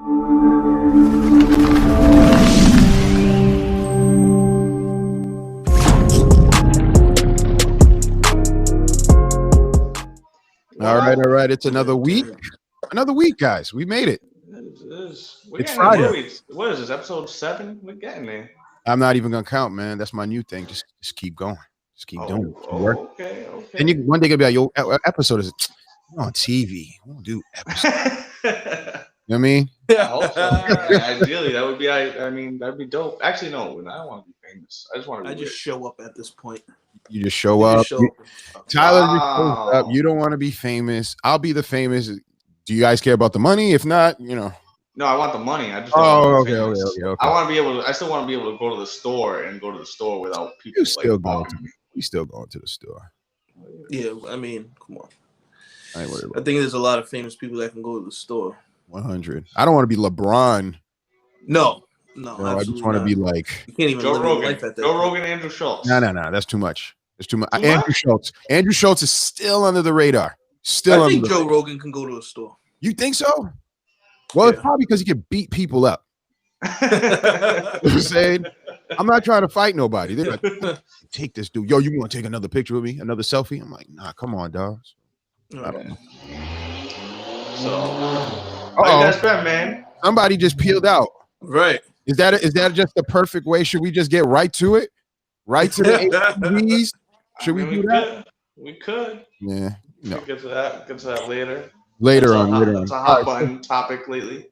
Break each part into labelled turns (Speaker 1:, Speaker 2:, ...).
Speaker 1: All right. It's another week. Another week, guys. We made it.
Speaker 2: It's Friday. What is this, episode 7? We're getting there.
Speaker 1: I'm not even gonna count, man. That's my new thing. Just keep going. Just keep doing it.
Speaker 2: Okay.
Speaker 1: And one day gonna be like, yo, episode is on TV. We don't do episodes. You know what I mean?
Speaker 2: I hope so. Ideally, that would be. I mean, that'd be dope. Actually, no, I don't want to be famous. I just want to.
Speaker 3: just show up at this point.
Speaker 1: You just show up. Tyler just shows up. You don't want to be famous. I'll be the famous. Do you guys care about the money? If not,
Speaker 2: No, I want the money. I just.
Speaker 1: Okay.
Speaker 2: I want to be able to. I still want to be able to go to the store without people.
Speaker 1: You still going to the store?
Speaker 3: Yeah, I mean, come on.
Speaker 1: I
Speaker 3: think there's a lot of famous people that can go to the store.
Speaker 1: 100. I don't want to be LeBron.
Speaker 3: No,
Speaker 1: I just want to be like
Speaker 3: you can't even
Speaker 2: Joe
Speaker 3: live
Speaker 2: Rogan.
Speaker 3: life at that.
Speaker 2: Joe Rogan, Andrew Schultz.
Speaker 1: No. That's too much. It's too much. Andrew Schultz is still under the radar.
Speaker 3: I think Joe Rogan can go to a store.
Speaker 1: You think so? Well, It's probably because he can beat people up. You know what I'm saying? I'm not trying to fight nobody. They're like, take this dude. Yo, you want to take another picture with me? Another selfie? I'm like, nah, come on, dogs. I don't know.
Speaker 2: So, how you guys been, man?
Speaker 1: Somebody just peeled out.
Speaker 3: Right.
Speaker 1: Is that just the perfect way? Should we just get right to it? Right to the ATVs? Should we do that?
Speaker 2: We could.
Speaker 1: Yeah. No.
Speaker 2: Get to that later.
Speaker 1: Later on.
Speaker 2: It's a hot button topic lately.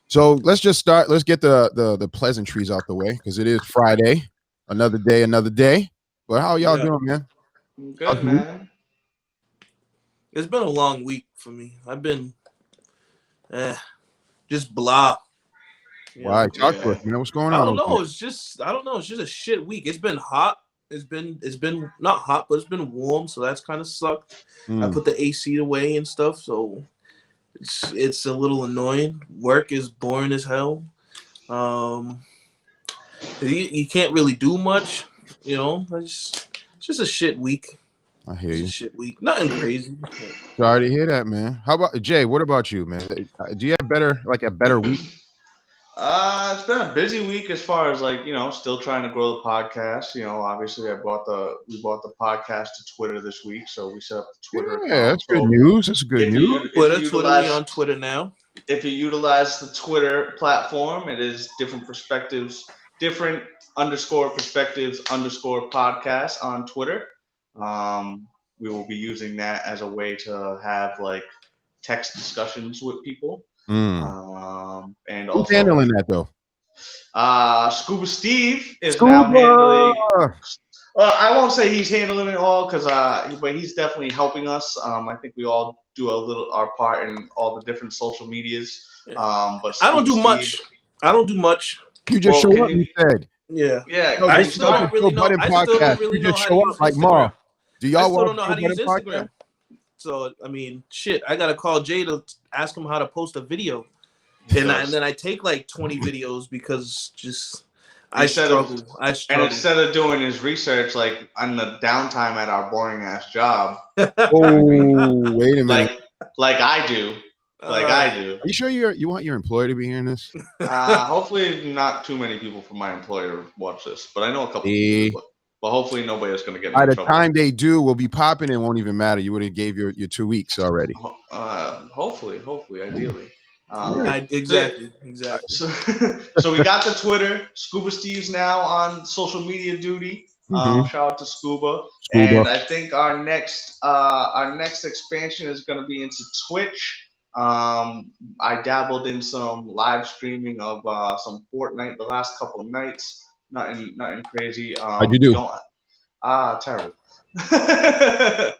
Speaker 1: So let's just start. Let's get the pleasantries out the way because it is Friday. Another day. But how y'all doing, man?
Speaker 2: Good, man.
Speaker 3: It's been a long week for me. I've been just blah.
Speaker 1: Why? Talk to us, man. What's going on?
Speaker 3: I don't know. It's just a shit week. It's been hot. It's been not hot, but it's been warm, so that's kind of sucked. I put the AC away and stuff, so it's a little annoying. Work is boring as hell. You can't really do much, It's just a shit week.
Speaker 1: I hear you.
Speaker 3: Shit week. Nothing crazy.
Speaker 1: Sorry to hear that, man. How about Jay? What about you, man? Do you have a better week?
Speaker 2: It's been a busy week as far as still trying to grow the podcast. Obviously we brought the podcast to Twitter this week, so we set up the Twitter account.
Speaker 1: That's good news. That's good news.
Speaker 3: Twitter on Twitter now.
Speaker 2: If you utilize the Twitter platform, it is different perspectives, different _perspectives _podcast on Twitter. We will be using that as a way to have text discussions with people. And
Speaker 1: who's handling that though?
Speaker 2: Scuba Steve is now handling. I won't say he's handling it all but he's definitely helping us. I think we all do our part in all the different social medias. But
Speaker 3: I don't do much.
Speaker 1: You just show up. You said.
Speaker 3: Yeah.
Speaker 2: I
Speaker 3: still don't really know.
Speaker 1: You just show up like Ma. Do y'all
Speaker 3: don't know how to use Instagram? So I mean, shit. I gotta call Jay to ask him how to post a video, and then I take 20 videos because I struggle.
Speaker 2: And instead of doing his research on the downtime at our boring ass job.
Speaker 1: Oh, wait a minute.
Speaker 2: Like I do.
Speaker 1: Are you sure you want your employer to be hearing this?
Speaker 2: Hopefully not too many people from my employer watch this, but I know a couple people. But hopefully nobody is going to get in trouble.
Speaker 1: By the time they do, we'll be popping. It won't even matter. You would have gave your 2 weeks already.
Speaker 2: Hopefully, ideally.
Speaker 3: Exactly.
Speaker 2: So we got the Twitter. Scuba Steve's now on social media duty. Shout out to Scuba. And I think our next expansion is going to be into Twitch. I dabbled in some live streaming of some Fortnite the last couple of nights. Nothing crazy.
Speaker 1: How'd you do?
Speaker 2: Terrible.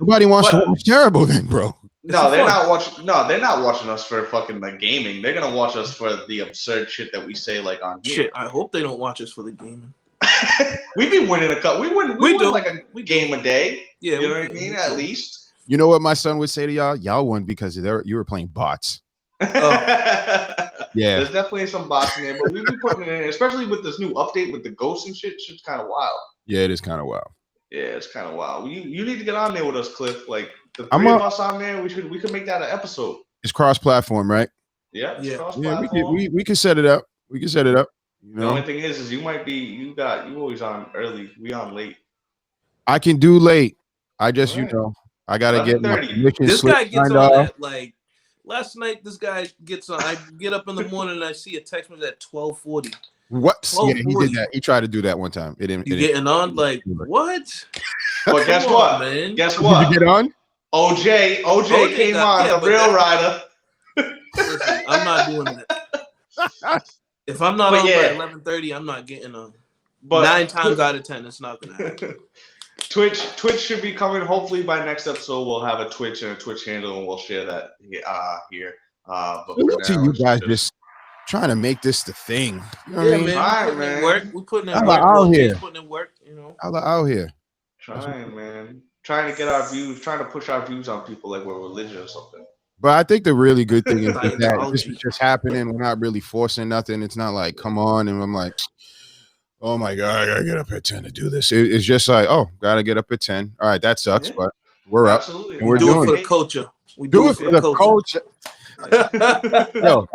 Speaker 1: Nobody wants to watch terrible then, bro.
Speaker 2: No, they're not watching. No, they're not watching us for fucking gaming. They're gonna watch us for the absurd shit that we say on here.
Speaker 3: Shit, I hope they don't watch us for the gaming.
Speaker 2: We've been winning a couple. We win a game a day.
Speaker 3: Yeah,
Speaker 2: you know what I mean. At least.
Speaker 1: You know what my son would say to y'all? Y'all won because you were playing bots. Yeah,
Speaker 2: there's definitely some bots in there, but we've been putting it in, especially with this new update with the ghosts and shit. Shit's kind of wild.
Speaker 1: Yeah, it is kind of wild.
Speaker 2: Yeah, it's kind of wild. You need to get on there with us, Cliff. The three of us on there, we could make that an episode.
Speaker 1: It's cross-platform, right?
Speaker 2: Yeah,
Speaker 1: we can set it up. We can set it up. You know?
Speaker 2: The only thing is you might be you always on early. We on late.
Speaker 1: I can do late. I just I gotta get my permission
Speaker 3: This
Speaker 1: slip
Speaker 3: guy gets
Speaker 1: signed
Speaker 3: on
Speaker 1: off.
Speaker 3: at like last night. This guy gets on. I get up in the morning and I see a text message at 12:40.
Speaker 1: What? Yeah, he did that. He tried to do that one time. It didn't.
Speaker 3: You getting on like what?
Speaker 2: But guess what, man? Guess what?
Speaker 1: Did you get on?
Speaker 2: OJ came on, the real rider.
Speaker 3: Listen, I'm not doing that. If I'm not on by 11:30, I'm not getting on. But 9 times out of 10, it's not gonna happen.
Speaker 2: Twitch should be coming. Hopefully by next episode, we'll have a Twitch and a Twitch handle, and we'll share that here. But
Speaker 1: to you guys just trying to make this the thing. You know what I mean?
Speaker 3: We're putting in
Speaker 1: work.
Speaker 3: Out here. Putting in work. You know,
Speaker 1: out here.
Speaker 2: Trying, man. Trying to get our views. Trying to push our views on people like we're religious or something.
Speaker 1: But I think the really good thing is that this is just happening. We're not really forcing nothing. It's not like, come on, and I'm like, oh my God, I gotta get up at 10 to do this. It's just like, oh, gotta get up at 10. All right, that sucks, but we're up. And we're doing
Speaker 3: it for the culture.
Speaker 1: We do it for the culture. Yo,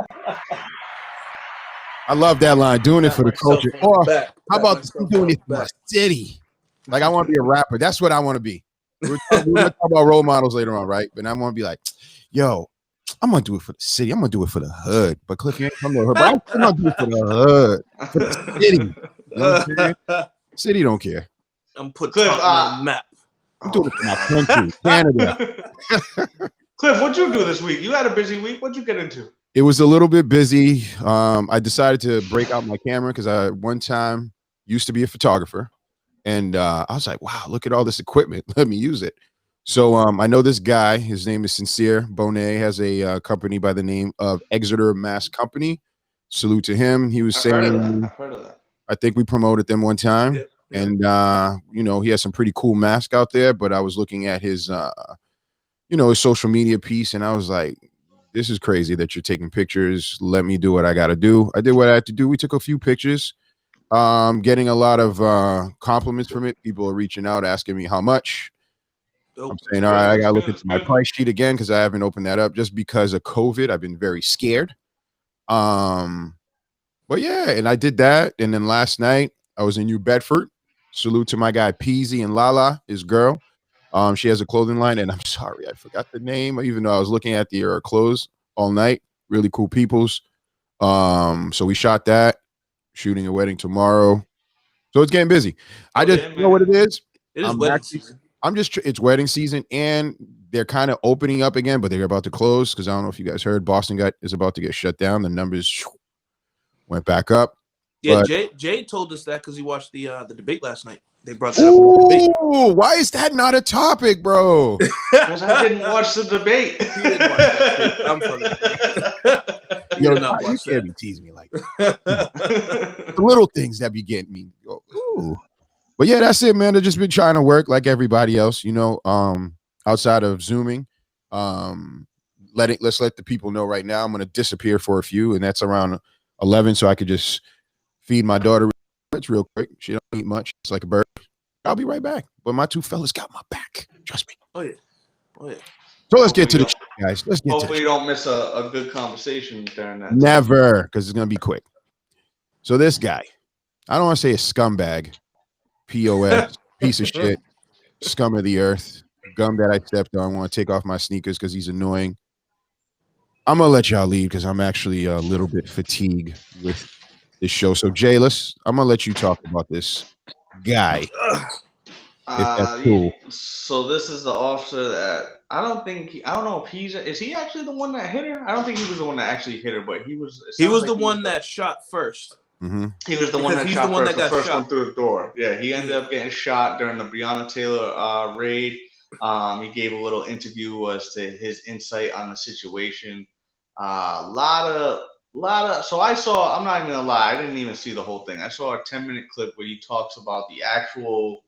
Speaker 1: I love that line. Doing it for the culture. Or how about doing it for my city? Like I want to be a rapper. That's what I want to be. We're gonna talk about role models later on, right? But I want to be like, yo, I'm gonna do it for the city. I'm gonna do it for the hood. But Cliff, you ain't come to the hood. But I'm gonna do it for the hood, for the city. You know what I'm saying? City don't care.
Speaker 3: I'm putting Cliff on the map.
Speaker 1: I'm doing it for my country, Canada.
Speaker 2: Cliff, what'd you do this week? You had a busy week. What'd you get into?
Speaker 1: It was a little bit busy. I decided to break out my camera because I one time used to be a photographer, and I was like, wow, look at all this equipment. Let me use it. So I know this guy. His name is Sincere Bonet. Has a company by the name of Exeter Mask Company. Salute to him. He was saying,
Speaker 2: I've heard of that.
Speaker 1: I think we promoted them one time. Yeah. And you know, he has some pretty cool masks out there. But I was looking at his his social media piece, and I was like, this is crazy that you're taking pictures. Let me do what I got to do. I did what I had to do. We took a few pictures. Getting a lot of compliments from it. People are reaching out, asking me how much. I'm saying, all right, I got to look at my price sheet again because I haven't opened that up just because of COVID. I've been very scared. But yeah, and I did that. And then last night I was in New Bedford. Salute to my guy Peasy and Lala, his girl. She has a clothing line, and I'm sorry, I forgot the name, even though I was looking at the clothes all night. Really cool peoples. So we shot that, shooting a wedding tomorrow. So it's getting busy. You know what it is?
Speaker 3: It is wedding season.
Speaker 1: It's wedding season, and they're kind of opening up again, but they're about to close because I don't know if you guys heard, Boston is about to get shut down. The numbers went back up.
Speaker 3: Yeah, Jay told us that because he watched the debate last night. They brought that up in the debate.
Speaker 1: Why is that not a topic, bro?
Speaker 2: Because I didn't watch the debate.
Speaker 3: He didn't watch that shit. I'm funny.
Speaker 1: You can't be teasing me like that. The little things that be getting me. Ooh. But yeah, that's it, man. I've just been trying to work like everybody else, outside of Zooming. Let's let the people know right now I'm going to disappear for a few, and that's around 11, so I could just feed my daughter. It's real quick. She don't eat much. It's like a bird. I'll be right back. But my two fellas got my back. Trust me.
Speaker 3: Oh yeah.
Speaker 1: So let's get to the guys.
Speaker 2: Hopefully you don't miss a good conversation during that.
Speaker 1: Never, because it's going to be quick. So this guy, I don't want to say a scumbag. POS, piece of shit, scum of the earth, gum that I stepped on. I want to take off my sneakers because he's annoying. I'm going to let y'all leave because I'm actually a little bit fatigued with this show. So, Jay, I'm going to let you talk about this guy. If that's cool.
Speaker 2: So this is the officer that I don't know if is he actually the one that hit her? I don't think he was the one that actually hit her, but he was
Speaker 3: the one that shot first.
Speaker 1: Mm-hmm.
Speaker 2: He was the one that shot first, the first one through the door. Yeah, he ended up getting shot during the Breonna Taylor raid. He gave a little interview as to his insight on the situation. Lot of. So I saw. I'm not even gonna lie. I didn't even see the whole thing. I saw a 10-minute clip where he talks about the actual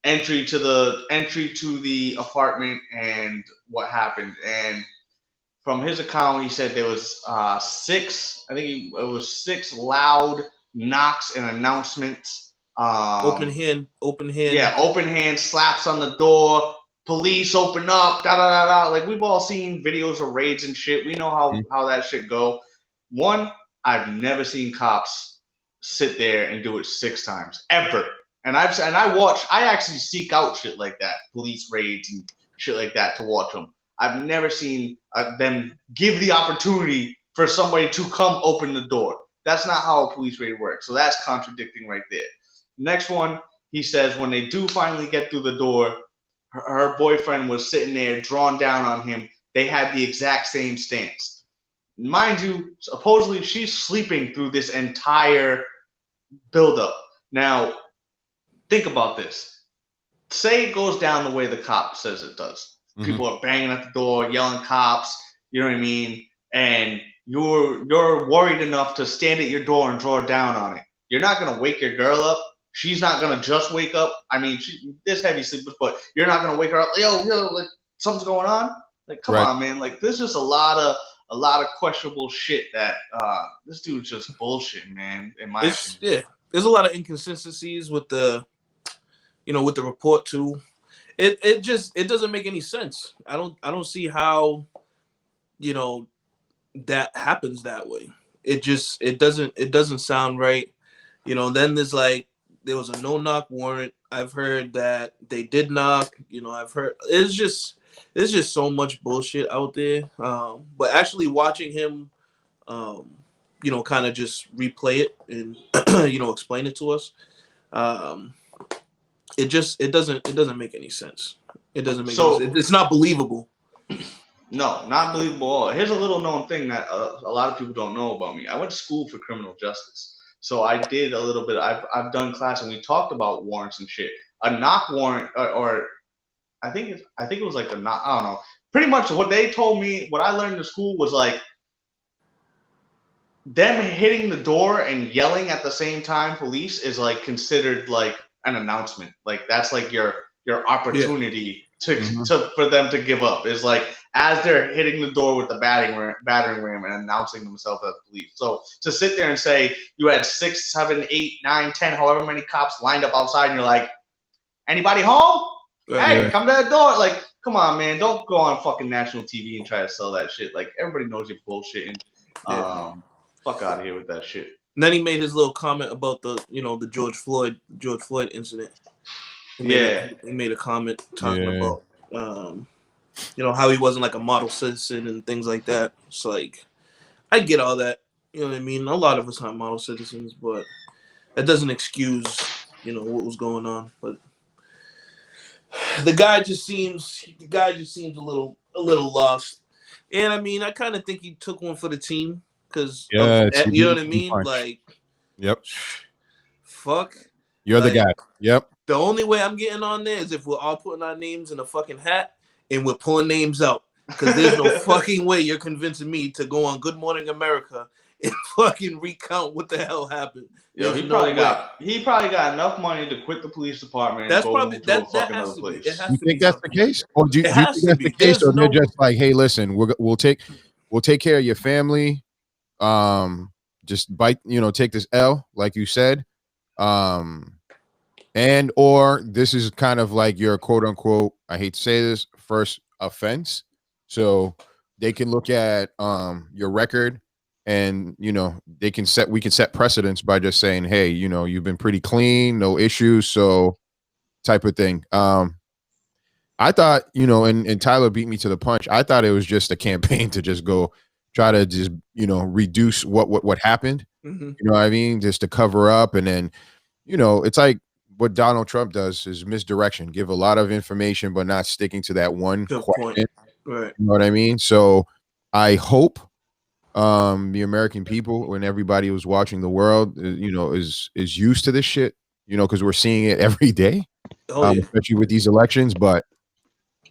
Speaker 2: entry to the apartment and what happened. And from his account, he said there was 6. I think it was 6 loud knocks and announcements.
Speaker 3: Open hand.
Speaker 2: Yeah, open hand slaps on the door. police open up, da da da da. Like we've all seen videos of raids and shit. We know how that shit go. One, I've never seen cops sit there and do it 6 times ever. And I actually seek out shit like that, police raids and shit like that to watch them. I've never seen them give the opportunity for somebody to come open the door. That's not how a police raid works. So that's contradicting right there. Next one, he says when they do finally get through the door, her boyfriend was sitting there drawn down on him. They had the exact same stance. Mind you, supposedly she's sleeping through this entire buildup. Now, think about this. Say it goes down the way the cop says it does. People are banging at the door, yelling cops, you know what I mean? And you're worried enough to stand at your door and draw down on it. You're not going to wake your girl up. She's not going to just wake up. I mean, there's heavy sleepers, but you're not going to wake her up. Yo, like something's going on. Like, come on, man. Like, there's just a lot of questionable shit that this dude's just bullshit, man. In my opinion.
Speaker 3: Yeah, there's a lot of inconsistencies with the report too. It doesn't make any sense. I don't see how, that happens that way. It doesn't sound right. Then there was a no-knock warrant. I've heard that they did knock. I've heard there's just so much bullshit out there. But actually watching him, kind of just replay it and explain it to us, it doesn't make any sense. It doesn't make any sense. It's not believable.
Speaker 2: No, not believable at all. Here's a little known thing that a lot of people don't know about me. I went to school for criminal justice. So I did a little bit. I've done class and we talked about warrants and shit. A knock warrant, or I think it was like a knock. I don't know. Pretty much what they told me, what I learned in school was like them hitting the door and yelling at the same time. Police is like considered like an announcement. Like that's like your opportunity for them to give up. Is like as they're hitting the door with the battering ram and announcing themselves as police. So to sit there and say you had 6, 7, 8, 9, 10, however many cops lined up outside, and you're like, anybody home? Hey, come to the door. Like, come on, man. Don't go on fucking national TV and try to sell that shit. Like, everybody knows you're bullshitting. Fuck out of here with that shit.
Speaker 3: And then he made his little comment about the George Floyd incident. He made a comment talking about how he wasn't like a model citizen and things like that. It's like, I get all that. You know what I mean? A lot of us aren't model citizens, but that doesn't excuse, what was going on. But the guy just seems a little lost. And I mean, I kind of think he took one for the team because you know what I mean? Punch. Like, fuck.
Speaker 1: You're the guy. Yep.
Speaker 3: The only way I'm getting on there is if we're all putting our names in a fucking hat and we're pulling names out. Because there's no fucking way you're convincing me to go on Good Morning America and fucking recount what the hell happened.
Speaker 2: Yo, he probably got enough money to quit the police department.
Speaker 3: That's
Speaker 2: and
Speaker 3: probably
Speaker 2: that
Speaker 3: has to be.
Speaker 1: You think that's the case, or do you think that's the case, or they're just like, hey, listen, we'll take care of your family. Just take this L, like you said, and or this is kind of like your quote unquote, I hate to say this, first offense. So they can look at your record and we can set precedents by just saying, hey, you've been pretty clean, no issues, so type of thing. I thought, and Tyler beat me to the punch. I thought it was just a campaign to just go try to just reduce what happened. You know what I mean? Just to cover up, and then it's like what Donald Trump does is misdirection, give a lot of information but not sticking to that one question.
Speaker 3: Right.
Speaker 1: You know what I mean? So I hope the American people, when everybody was watching the world, is used to this shit, because we're seeing it every day, especially with these elections. But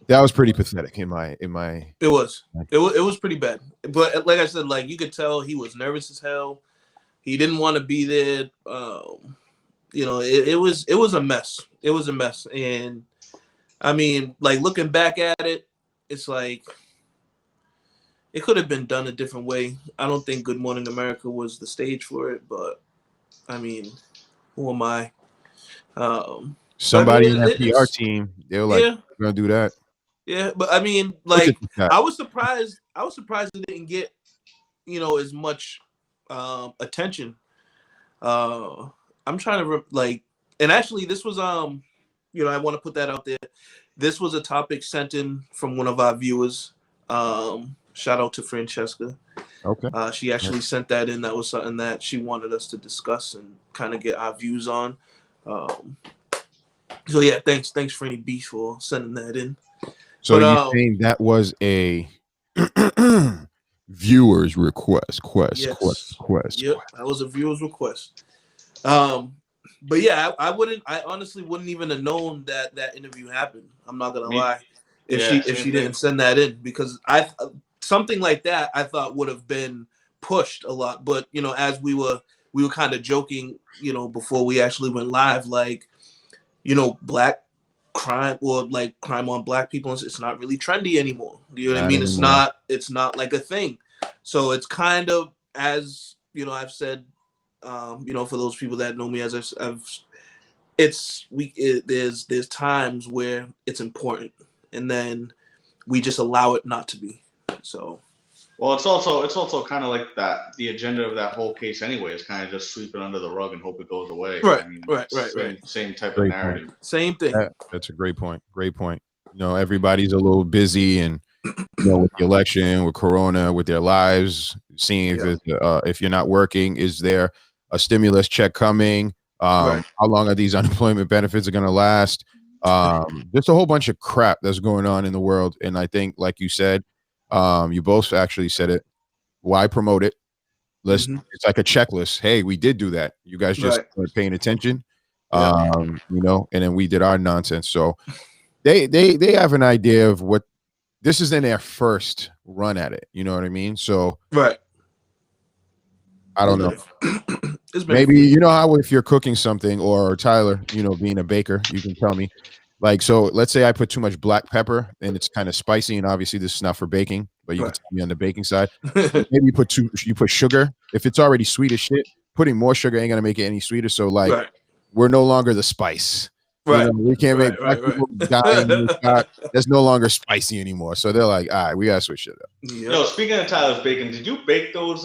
Speaker 1: that was pretty pathetic in my.
Speaker 3: It was pretty bad. But like I said, like you could tell he was nervous as hell. He didn't want to be there. It was a mess. It was a mess. And I mean, like looking back at it, it's like it could have been done a different way. I don't think Good Morning America was the stage for it, but I mean, who am I?
Speaker 1: Somebody in that PR team, they were like, we're gonna do that.
Speaker 3: Yeah, but I mean, like, I was surprised it didn't get, as much attention. I'm trying to like, and actually, this was I want to put that out there. This was a topic sent in from one of our viewers. Shout out to Francesca.
Speaker 1: Okay.
Speaker 3: She actually sent that in. That was something that she wanted us to discuss and kind of get our views on. So yeah, thanks Franny B for sending that in.
Speaker 1: So you're saying that was a viewer's request?
Speaker 3: Yep, that was a viewer's request. But yeah, I honestly wouldn't even have known that interview happened. I'm not gonna lie, if she didn't send that in, because something like that I thought would have been pushed a lot. But as we were kind of joking, before we actually went live, like, black crime or like crime on black people, it's not really trendy anymore. You know what I mean? It's not like a thing. So it's kind of, as I've said, for those people that know me, as there's times where it's important, and then we just allow it not to be. So,
Speaker 2: well, it's also kind of like that. The agenda of that whole case, anyway, is kind of just sweep it under the rug and hope it goes away.
Speaker 3: Right,
Speaker 2: I mean,
Speaker 3: right.
Speaker 2: Same type of narrative.
Speaker 3: Same thing.
Speaker 1: That's a great point. Great point. Everybody's a little busy, and with the election, with Corona, with their lives, seeing if you're not working, is there a stimulus check coming? How long are these unemployment benefits are going to last? There's a whole bunch of crap that's going on in the world, and I think, like you said, you both actually said it. Why promote it? It's like a checklist. Hey, we did do that. You guys just weren't paying attention, and then we did our nonsense. So they have an idea of what this is in their first run at it. You know what I mean? So I don't know. Maybe how if you're cooking something, or Tyler, being a baker, you can tell me. Like, so let's say I put too much black pepper and it's kind of spicy, and obviously this is not for baking, but you can tell me on the baking side. Maybe you put sugar. If it's already sweet as shit, putting more sugar ain't gonna make it any sweeter. So like, we're no longer the spice. We can't make black people die in the shot. That's no longer spicy anymore. So they're like, all right, we gotta switch it up.
Speaker 2: Yo, speaking of Tyler's baking, did you bake those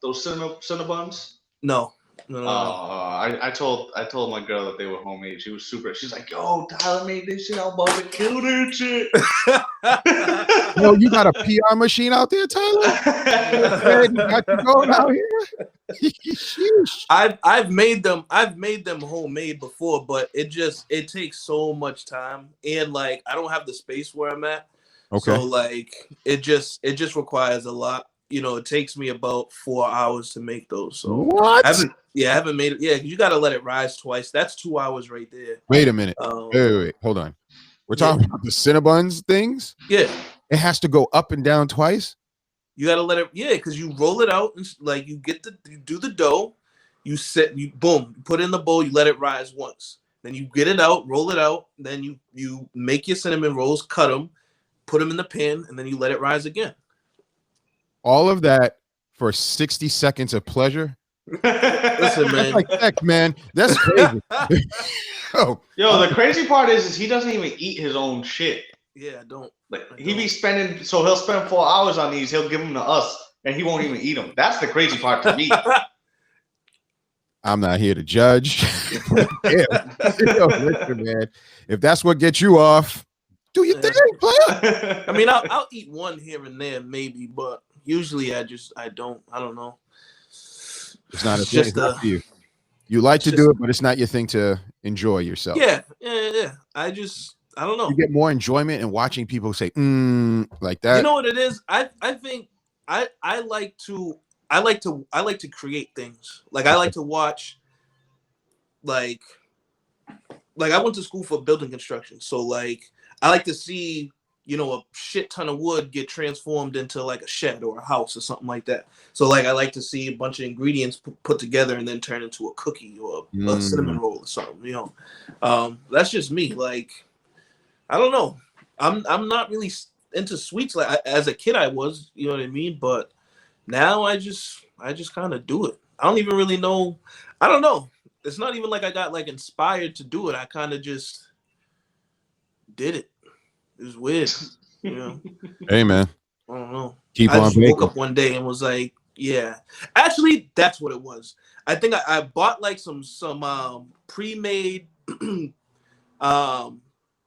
Speaker 2: Cinnabons?
Speaker 3: No.
Speaker 2: I told my girl that they were homemade. She was super. She's like, "Yo, Tyler made this shit. I'm about to kill this shit."
Speaker 1: Yo, you got a PR machine out there, Tyler? You got you going out here?
Speaker 3: I've made them homemade before, but it takes so much time, and like I don't have the space where I'm at. Okay. So like it just requires a lot. It takes me about 4 hours to make those. So
Speaker 1: what?
Speaker 3: I haven't made it. Yeah, you got to let it rise twice. That's 2 hours right there.
Speaker 1: Wait a minute. Wait. Hold on. We're talking about the Cinnabons things?
Speaker 3: Yeah.
Speaker 1: It has to go up and down twice?
Speaker 3: You got to let it. Yeah, because you roll it out and like you do the dough. You put it in the bowl. You let it rise once. Then you get it out, roll it out. Then you make your cinnamon rolls, cut them, put them in the pan, and then you let it rise again.
Speaker 1: All of that for 60 seconds of pleasure?
Speaker 3: Listen, man.
Speaker 1: That's like sex, man. That's crazy.
Speaker 2: Yo, the crazy part is he doesn't even eat his own shit.
Speaker 3: Yeah, I don't.
Speaker 2: He'll spend 4 hours on these. He'll give them to us, and he won't even eat them. That's the crazy part to me.
Speaker 1: I'm not here to judge. Listen, man. If that's what gets you off, do your thing, player.
Speaker 3: I mean, I'll eat one here and there, maybe, but usually I don't know.
Speaker 1: It's not a thing. It's not for you. You like to do it, but it's not your thing to enjoy yourself.
Speaker 3: Yeah. I don't know.
Speaker 1: You get more enjoyment in watching people say like that.
Speaker 3: You know what it is? I think I like to create things. Like I like to watch like I went to school for building construction. So like I like to see, a shit ton of wood get transformed into like a shed or a house or something like that. So like I like to see a bunch of ingredients put together and then turn into a cookie or a cinnamon roll or something. That's just me. Like I don't know. I'm not really into sweets like as a kid I was. You know what I mean? But now I just kind of do it. I don't even really know. I don't know. It's not even like I got like inspired to do it. I kind of just did it. It was weird. You know.
Speaker 1: Hey man.
Speaker 3: I don't know.
Speaker 1: Keep
Speaker 3: I
Speaker 1: on
Speaker 3: just
Speaker 1: baking.
Speaker 3: woke up one day and was like, yeah. Actually, that's what it was. I think I bought like some pre-made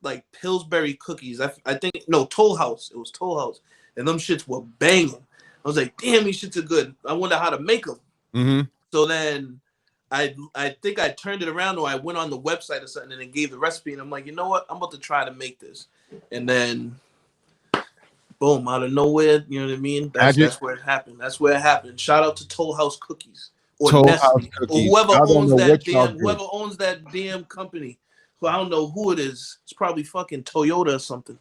Speaker 3: like Pillsbury cookies. I think no Toll House. It was Toll House, and them shits were banging. I was like, damn, these shits are good. I wonder how to make them.
Speaker 1: Mm-hmm.
Speaker 3: So then I think I turned it around, or I went on the website or something and then gave the recipe, and I'm like, you know what? I'm about to try to make this, and then boom, out of nowhere, you know what I mean? That's where it happened. That's where it happened. Shout out to Toll House Cookies or
Speaker 1: Toll
Speaker 3: Nestle
Speaker 1: House Cookies.
Speaker 3: or whoever
Speaker 1: Whoever
Speaker 3: owns that damn company. So I don't know who it is. It's probably fucking Toyota or something.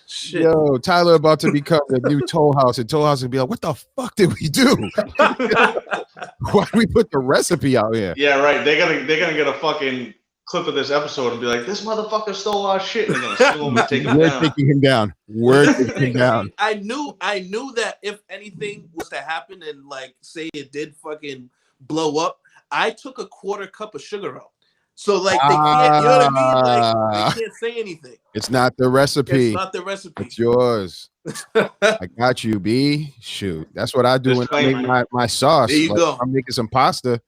Speaker 3: Shit.
Speaker 1: Yo, Tyler about to become the new Toll House, and Toll House would be like, "What the fuck did we do? Why did we put the recipe out here?"
Speaker 2: Yeah, right. They're gonna get a fucking clip of this episode and be like, "This motherfucker stole our shit," and they're gonna sue him and take him
Speaker 1: We're
Speaker 2: down.
Speaker 1: taking him down. We're taking him down.
Speaker 3: I knew that if anything was to happen and like say it did fucking blow up, I took a quarter cup of sugar out. So like they can't, you know what I mean? Like they can't say anything.
Speaker 1: It's not the recipe.
Speaker 3: It's not the recipe.
Speaker 1: It's yours. I got you, B. Shoot, that's what I do when I make my sauce.
Speaker 3: There you go.
Speaker 1: I'm making some pasta.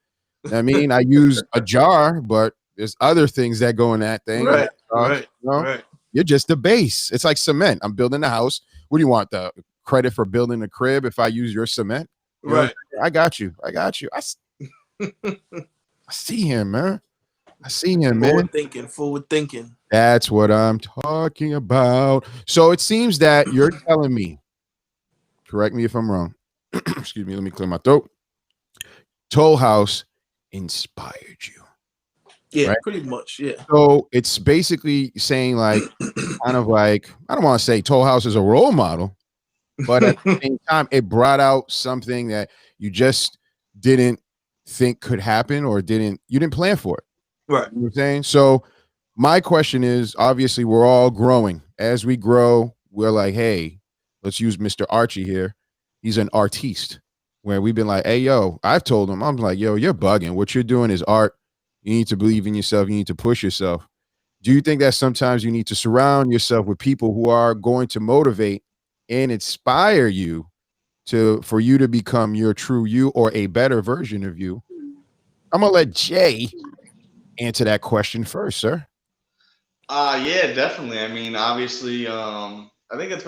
Speaker 1: I mean, I use a jar, but there's other things that go in that thing.
Speaker 3: Right.
Speaker 1: You know? You're just the base. It's like cement. I'm building a house. What do you want? The credit for building a crib if I use your cement? You know, I got you. I see him, man. I see him, man.
Speaker 3: Forward thinking.
Speaker 1: That's what I'm talking about. So it seems that you're telling me, correct me if I'm wrong. Excuse me, let me clear my throat. Toll House inspired you.
Speaker 3: Yeah,
Speaker 1: right?
Speaker 3: pretty much. Yeah.
Speaker 1: So it's basically saying like, kind of like, I don't want to say Toll House is a role model, but at the same time, it brought out something that you just didn't think could happen or you didn't plan for it.
Speaker 3: Right.
Speaker 1: You know what I'm saying? So my question is, obviously, we're all growing. As we grow, we're like, hey, let's use Mr. Archie here. He's an artiste. Where we've been like, hey, yo, I've told him, I'm like, yo, you're bugging. What you're doing is art. You need to believe in yourself. You need to push yourself. Do you think that sometimes you need to surround yourself with people who are going to motivate and inspire you for you to become your true you or a better version of you? I'm going to let Jay answer that question first, sir.
Speaker 2: Yeah, definitely. I mean, obviously, I think that's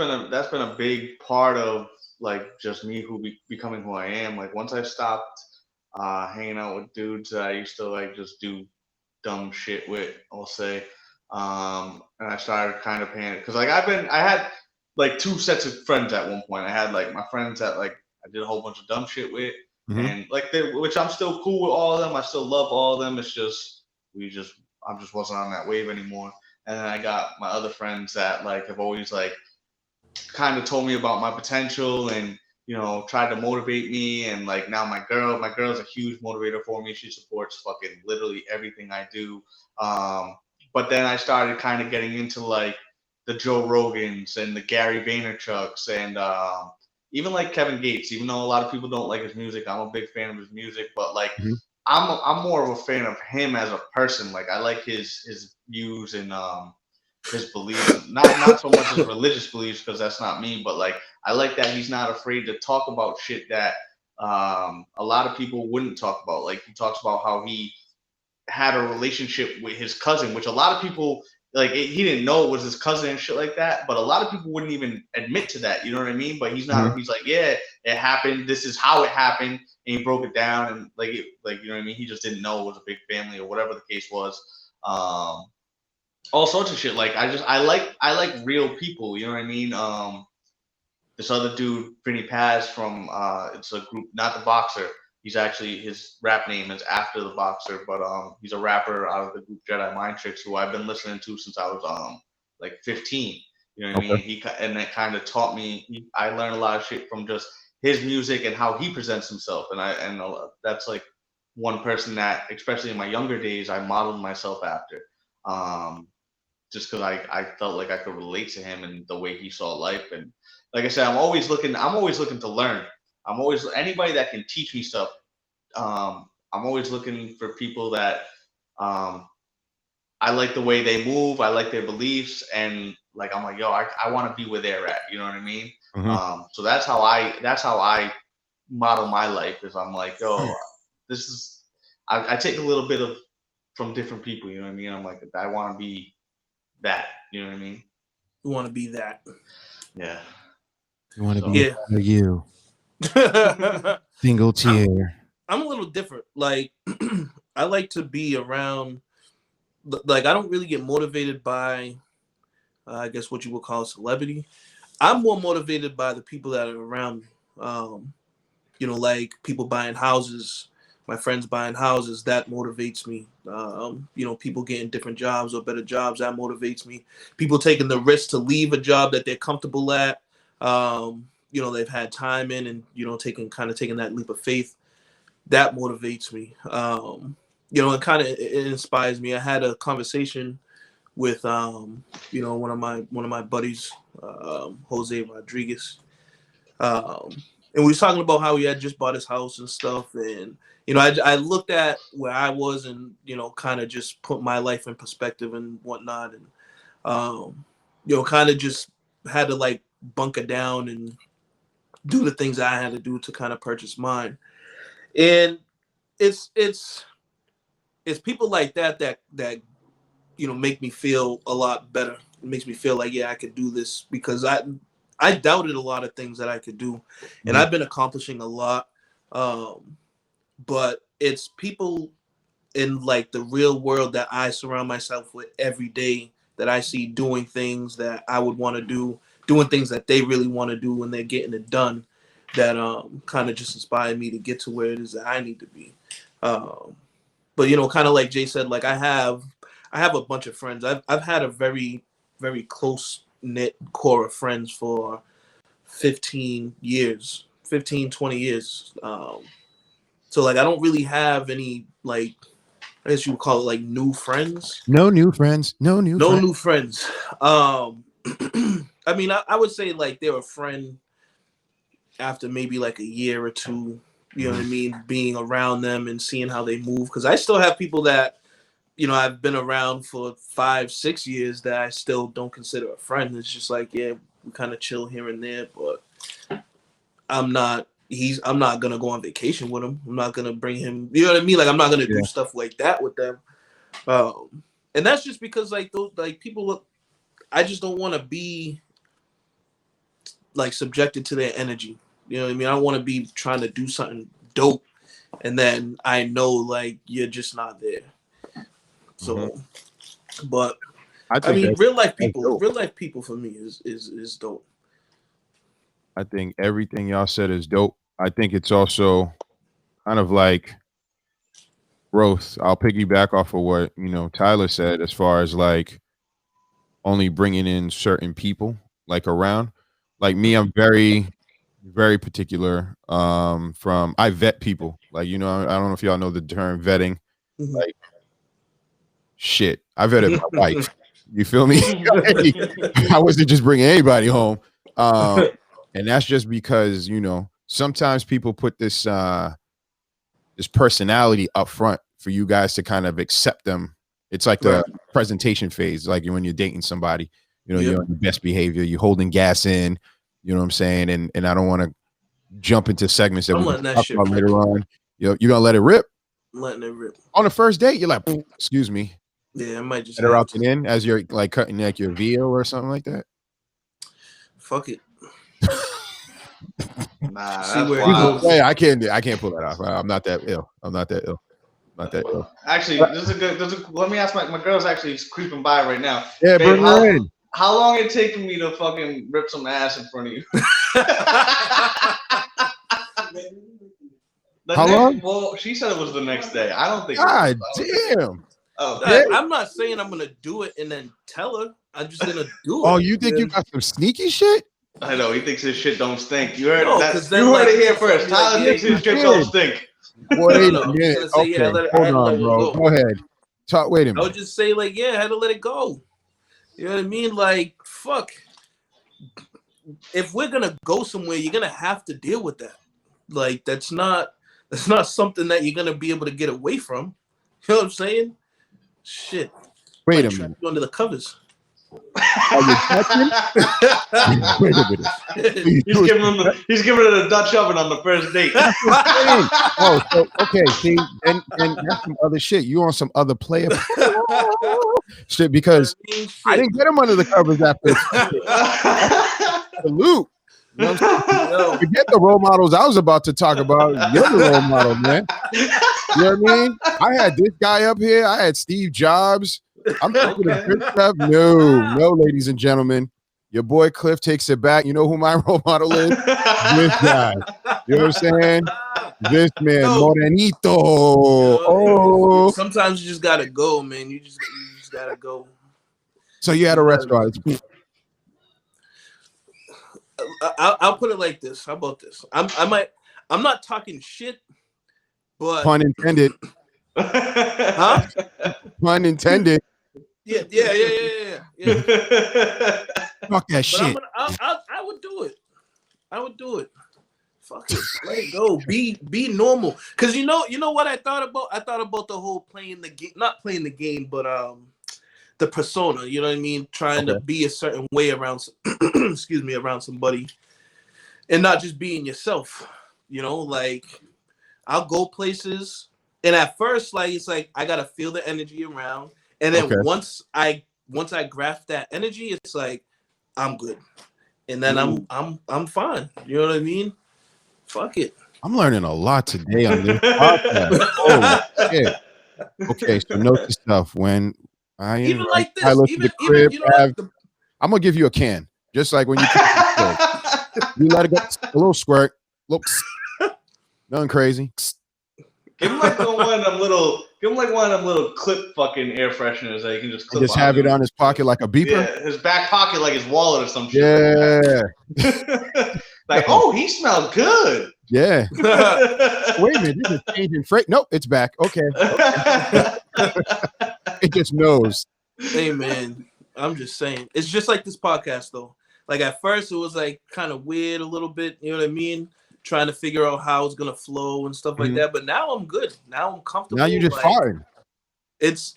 Speaker 2: been a big part of like just me becoming who I am. Like once I stopped hanging out with dudes that I used to like just do dumb shit with, I'll say, and I started kind of paying because like I had like two sets of friends at one point. I had like my friends that like I did a whole bunch of dumb shit with, and like which I'm still cool with all of them. I still love all of them. It's just I just wasn't on that wave anymore. And then I got my other friends that like have always like kind of told me about my potential and you know tried to motivate me. And like now my girl's a huge motivator for me. She supports fucking literally everything I do. But then I started kind of getting into like the Joe Rogans and the Gary Vaynerchuks and even like Kevin Gates. Even though a lot of people don't like his music, I'm a big fan of his music. But like I'm more of a fan of him as a person. Like I like his views and his beliefs, not so much his religious beliefs because that's not me, but like I like that he's not afraid to talk about shit that a lot of people wouldn't talk about. Like he talks about how he had a relationship with his cousin, which a lot of people like he didn't know it was his cousin and shit like that, but a lot of people wouldn't even admit to that, you know what I mean? But he's not he's like, yeah, it happened, this is how it happened, and he broke it down and like you know what I mean, he just didn't know it was a big family or whatever the case was. All sorts of shit. Like I like real people, you know what I mean? This other dude, Vinny Paz from it's a group, not the Boxer. He's actually his rap name is after the Boxer, but he's a rapper out of the group Jedi Mind Tricks, who I've been listening to since I was like 15. You know what I mean? And that kind of taught me. I learned a lot of shit from just his music and how he presents himself. And that's like one person that, especially in my younger days, I modeled myself after. Just because I felt like I could relate to him and the way he saw life. And like I said, I'm always looking to learn. I'm always anybody that can teach me stuff. I'm always looking for people that I like the way they move. I like their beliefs, and like I'm like, yo, I want to be where they're at. You know what I mean? So that's how I model my life. Is I'm like, yo, this is I take a little bit of from different people. You know what I mean? I'm like, I want to be that. You know what I mean?
Speaker 3: You want to be that.
Speaker 2: Yeah.
Speaker 1: You want to be you. Single tier.
Speaker 3: I'm a little different. Like, I like to be around. Like, I don't really get motivated by, I guess what you would call celebrity. I'm more motivated by the people that are around me. You know, like people buying houses, my friends buying houses, that motivates me. You know, people getting different jobs or better jobs, that motivates me. People taking the risk to leave a job that they're comfortable at. You know, they've had time in, and, you know, taking that leap of faith, that motivates me. You know, it inspires me. I had a conversation with you know, one of my buddies, Jose Rodriguez. And we was talking about how he had just bought his house and stuff. And, you know, I looked at where I was and, you know, kind of just put my life in perspective and whatnot. And, you know, kind of just had to like bunker down and do the things I had to do to kind of purchase mine. And it's people like that, you know, make me feel a lot better. It makes me feel like, yeah, I could do this, because I doubted a lot of things that I could do, and I've been accomplishing a lot. But it's people in like the real world that I surround myself with every day that I see doing things that I would want to do, doing things that they really want to do when they're getting it done, that kind of just inspired me to get to where it is that I need to be. But, you know, kind of like Jay said, like I have a bunch of friends. I've had a very, very close knit core of friends for 15 years, 15, 20 years. So like I don't really have any, like, I guess you would call it like new friends.
Speaker 1: No new friends. No new
Speaker 3: friends. I mean, I would say like they're a friend after maybe like a year or two, you know what I mean, being around them and seeing how they move. Because I still have people that, you know, I've been around for 5-6 years that I still don't consider a friend. It's just like, yeah, we kind of chill here and there, but I'm not gonna go on vacation with him. I'm not gonna bring him, you know what I mean? Like, I'm not gonna do stuff like that with them. And that's just because like those like people look, I just don't want to be like subjected to their energy. You know what I mean? I don't want to be trying to do something dope and then I know like you're just not there. So, but I mean, real life people for me is dope.
Speaker 1: I think everything y'all said is dope. I think it's also kind of like growth. I'll piggyback off of what, you know, Tyler said, as far as like only bringing in certain people like around. Like me, I'm very, very particular. I vet people. Like, you know, I don't know if y'all know the term vetting. Like, shit, I vetted my wife. You feel me? I wasn't just bringing anybody home. And that's just because, you know, sometimes people put this this personality up front for you guys to kind of accept them. It's like the presentation phase, like when you're dating somebody, you know, you're on your best behavior, you're holding gas in, you know what I'm saying? And I don't want to jump into segments that we're talk about later on. You're gonna let it rip?
Speaker 3: I'm letting it rip.
Speaker 1: On the first date, you're like, excuse me.
Speaker 3: Yeah, I might just
Speaker 1: let her out and in as you're like cutting like your VO or something like that.
Speaker 3: Fuck it.
Speaker 2: Nah, that's wild.
Speaker 1: Hey, I can't pull that off. I'm not that ill.
Speaker 2: Actually, let me ask my girl's actually creeping by right now.
Speaker 1: Yeah, bring her in.
Speaker 2: How long it taking me to fucking rip some ass in front of you?
Speaker 1: How long?
Speaker 2: Well, she said it was the next day. I don't think.
Speaker 1: God damn.
Speaker 2: Oh,
Speaker 3: I'm not saying I'm gonna do it and then tell her. I'm just gonna do it.
Speaker 1: Oh, you think you got some sneaky shit?
Speaker 2: I know, he thinks his shit don't stink. You heard that? You heard it here first. Tyler thinks his shit don't stink.
Speaker 1: Wait a minute. Okay, hold on, bro. Go ahead. Wait a minute.
Speaker 3: I would just say, like, yeah, I had to let it go. You know what I mean? Like, fuck. If we're gonna go somewhere, you're gonna have to deal with that. Like, that's not something that you're gonna be able to get away from. You know what I'm saying? Shit.
Speaker 1: Wait a minute.
Speaker 3: Under the covers.
Speaker 1: Are you touching? Wait a minute.
Speaker 2: He's giving it a Dutch oven on the first date.
Speaker 1: Oh, so okay. See, and that's some other shit. You on some other player shit because I didn't get him under the covers after salute. You know forget the role models I was about to talk about. You're the role model, man. You know what I mean? I had this guy up here. I had Steve Jobs. I'm thinking of good stuff. No, ladies and gentlemen. Your boy Cliff takes it back. You know who my role model is? This guy. You know what I'm saying? This man, Morenito. Oh.
Speaker 3: Sometimes you just gotta go, man. You just gotta go.
Speaker 1: So you had a restaurant.
Speaker 3: I'll put it like this. How about this? I'm not talking shit, but
Speaker 1: pun intended.
Speaker 3: Huh?
Speaker 1: Pun intended.
Speaker 3: Yeah.
Speaker 1: Fuck that shit.
Speaker 3: I would do it. I would do it. Fuck it. Let it go. Be normal. Cause you know what I thought about? I thought about the whole playing the game, not playing the game, but the persona, you know what I mean? Trying to be a certain way around excuse me, around somebody and not just being yourself. You know, like I'll go places and at first like it's like I gotta feel the energy around. And then once I grasp that energy, it's like I'm good. And then I'm fine. You know what I mean? Fuck it.
Speaker 1: I'm learning a lot today on this podcast. Oh shit. Okay, so note this stuff when I
Speaker 3: even like this,
Speaker 1: look at the crib.
Speaker 3: Even, you know,
Speaker 1: I'm gonna give you a can, just like when you you let it go, a little squirt, nothing crazy.
Speaker 2: Give him like one of them little clip fucking air fresheners that you can just clip.
Speaker 1: Just have it on his pocket like a beeper.
Speaker 2: Yeah, his back pocket like his wallet or some shit.
Speaker 1: Yeah.
Speaker 2: Like, oh, he smelled good.
Speaker 1: Yeah. Wait a minute, this is changing freight. Nope, it's back. Okay. It just knows.
Speaker 3: Hey man, I'm just saying. It's just like this podcast though. Like at first it was like kind of weird a little bit, you know what I mean? Trying to figure out how it's gonna flow and stuff like that. But now I'm good. Now I'm comfortable.
Speaker 1: Now you're just farting.
Speaker 3: It's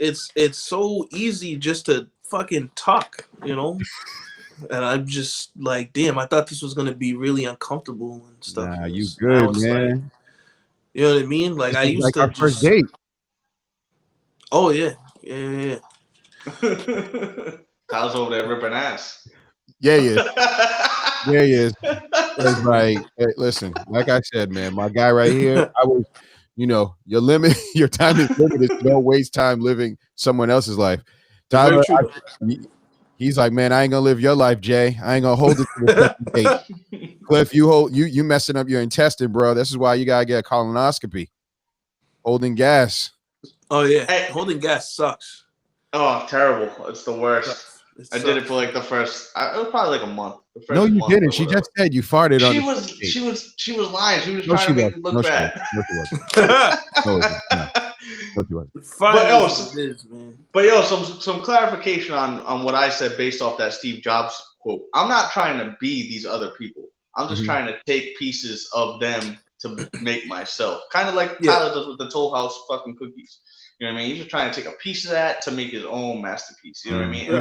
Speaker 3: so easy just to fucking talk, you know? And I'm just like, damn, I thought this was gonna be really uncomfortable and stuff.
Speaker 1: Nah, you good, man.
Speaker 3: Like, you know what I mean? Like I used
Speaker 1: like
Speaker 3: to
Speaker 1: our first date.
Speaker 3: Oh yeah. Yeah.
Speaker 2: Kyle's over there ripping ass.
Speaker 1: Yeah, he is. It's like, hey, listen, like I said, man, my guy right here, I was, your time is limited. Don't waste time living someone else's life. Tyler, he's like, man, I ain't gonna live your life, Jay. I ain't gonna hold it to the second date. Cliff, you messing up your intestine, bro. This is why you gotta get a colonoscopy. Holding gas.
Speaker 3: Oh yeah, holding gas sucks.
Speaker 2: Oh, terrible! It's the worst. I did it for like the first. It was probably like a month.
Speaker 1: No, you didn't. She just said you farted.
Speaker 2: She was lying. She was trying to make me look bad. But some clarification on what I said based off that Steve Jobs quote. I'm not trying to be these other people. I'm just trying to take pieces of them to make myself. Kind of like Tyler does with the Toll House fucking cookies. You know what I mean? He's just trying to take a piece of that to make his own masterpiece. You know what I mean?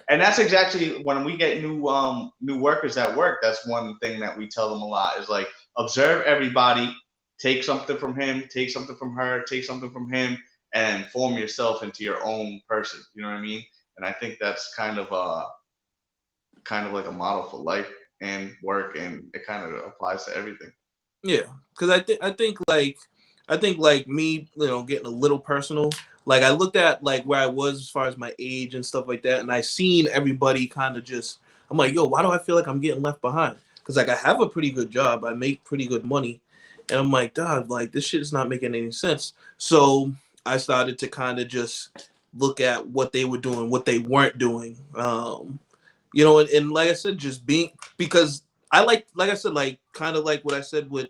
Speaker 2: And that's exactly when we get new workers at work. That's one thing that we tell them a lot is like observe everybody, take something from him, take something from her, take something from him, and form yourself into your own person. You know what I mean? And I think that's kind of like a model for life and work, and it kind of applies to everything.
Speaker 3: Yeah, because I think like me, getting a little personal. Like I looked at like where I was as far as my age and stuff like that, and I seen everybody kind of just. I'm like, yo, why do I feel like I'm getting left behind? Because like I have a pretty good job, I make pretty good money, and I'm like, dog, like this shit is not making any sense. So I started to kind of just look at what they were doing, what they weren't doing. And like I said, just being because I like I said, like kind of like what I said with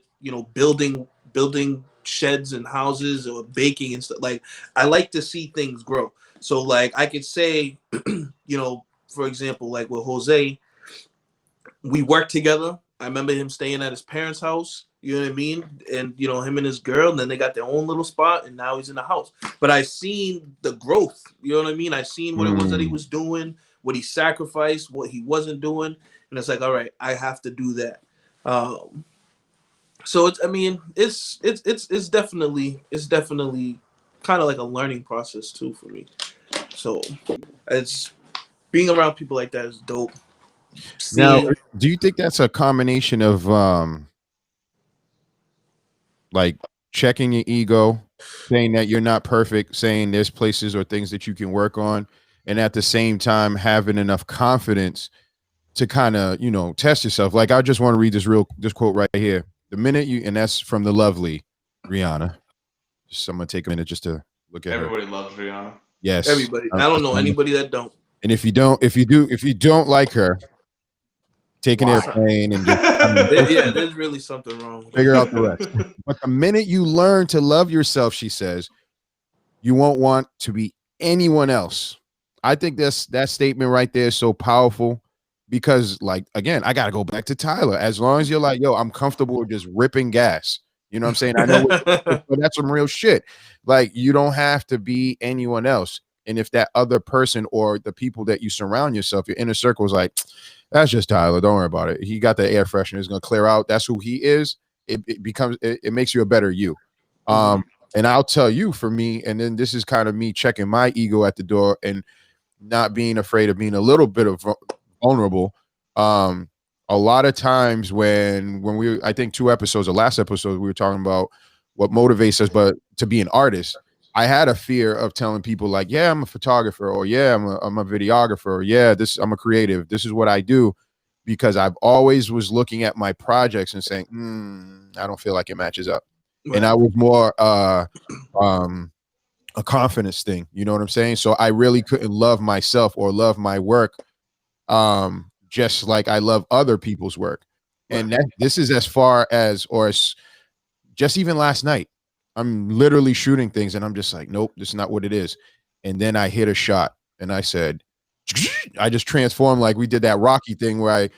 Speaker 3: building sheds and houses or baking and stuff. Like I like to see things grow. So like I could say, for example, like with Jose, we work together I remember him staying at his parents' house. You know what I mean? And you know, him and his girl, and then they got their own little spot, and now he's in the house. But I seen the growth. You know what I mean? I seen what it was that he was doing, what he sacrificed, what he wasn't doing, and it's like, all right, I have to do that. So it's, I mean, it's definitely kind of like a learning process too for me. So it's being around people like that is dope.
Speaker 1: Now, do you think that's a combination of like checking your ego, saying that you're not perfect, saying there's places or things that you can work on, and at the same time having enough confidence to kind of, you know, test yourself? Like, I just want to read this quote right here. The minute you, and that's from the lovely Rihanna. So I'm gonna take a minute just to look at
Speaker 2: Everybody
Speaker 1: her.
Speaker 2: loves Rihanna.
Speaker 1: Yes.
Speaker 3: Everybody. I don't know anybody that don't.
Speaker 1: And if you don't like her, take an airplane and just
Speaker 3: yeah, there's really something wrong.
Speaker 1: Figure out the rest. But the minute you learn to love yourself, she says, you won't want to be anyone else. I think that statement right there is so powerful because, like, again, I got to go back to Tyler. As long as you're like, yo, I'm comfortable with just ripping gas. You know what I'm saying? I know but that's some real shit. Like, you don't have to be anyone else. And if that other person or the people that you surround yourself, your inner circle is like, that's just Tyler, don't worry about it. He got the air freshener, it's gonna clear out. That's who he is. It makes you a better you. And I'll tell you, for me, and then this is kind of me checking my ego at the door and not being afraid of being a little bit of vulnerable. A lot of times when we, I think 2 episodes, the last episode, we were talking about what motivates us, but to be an artist, I had a fear of telling people like, yeah, I'm a photographer, or yeah, I'm a videographer, or yeah, I'm a creative. This is what I do, because I've always was looking at my projects and saying, I don't feel like it matches up. Right. And I was more a confidence thing. You know what I'm saying? So I really couldn't love myself or love my work just like I love other people's work. Right. And this is as far as, or as just even last night, I'm literally shooting things and I'm just like, nope, this is not what it is. And then I hit a shot and I said, I just transformed, like we did that Rocky thing where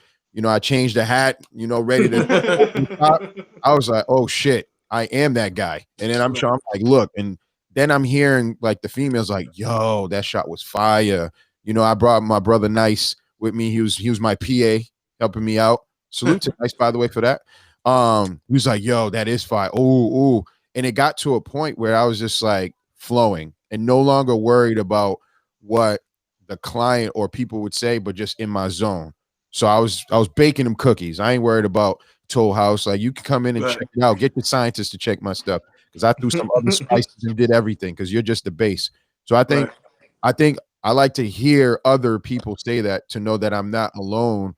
Speaker 1: I changed the hat, ready to I was like, oh shit, I am that guy. And then I'm like, look, and then I'm hearing like the females like, yo, that shot was fire. I brought my brother Nice with me. He was my PA helping me out. Salute to Nice, by the way, for that. He was like, yo, that is fire. Ooh. And it got to a point where I was just like flowing and no longer worried about what the client or people would say, but just in my zone. So I was baking them cookies. I ain't worried about Toll House. Like, you can come in and check it out. Get the scientists to check my stuff, because I threw some other spices and did everything, because you're just the base. So I think I like to hear other people say that, to know that I'm not alone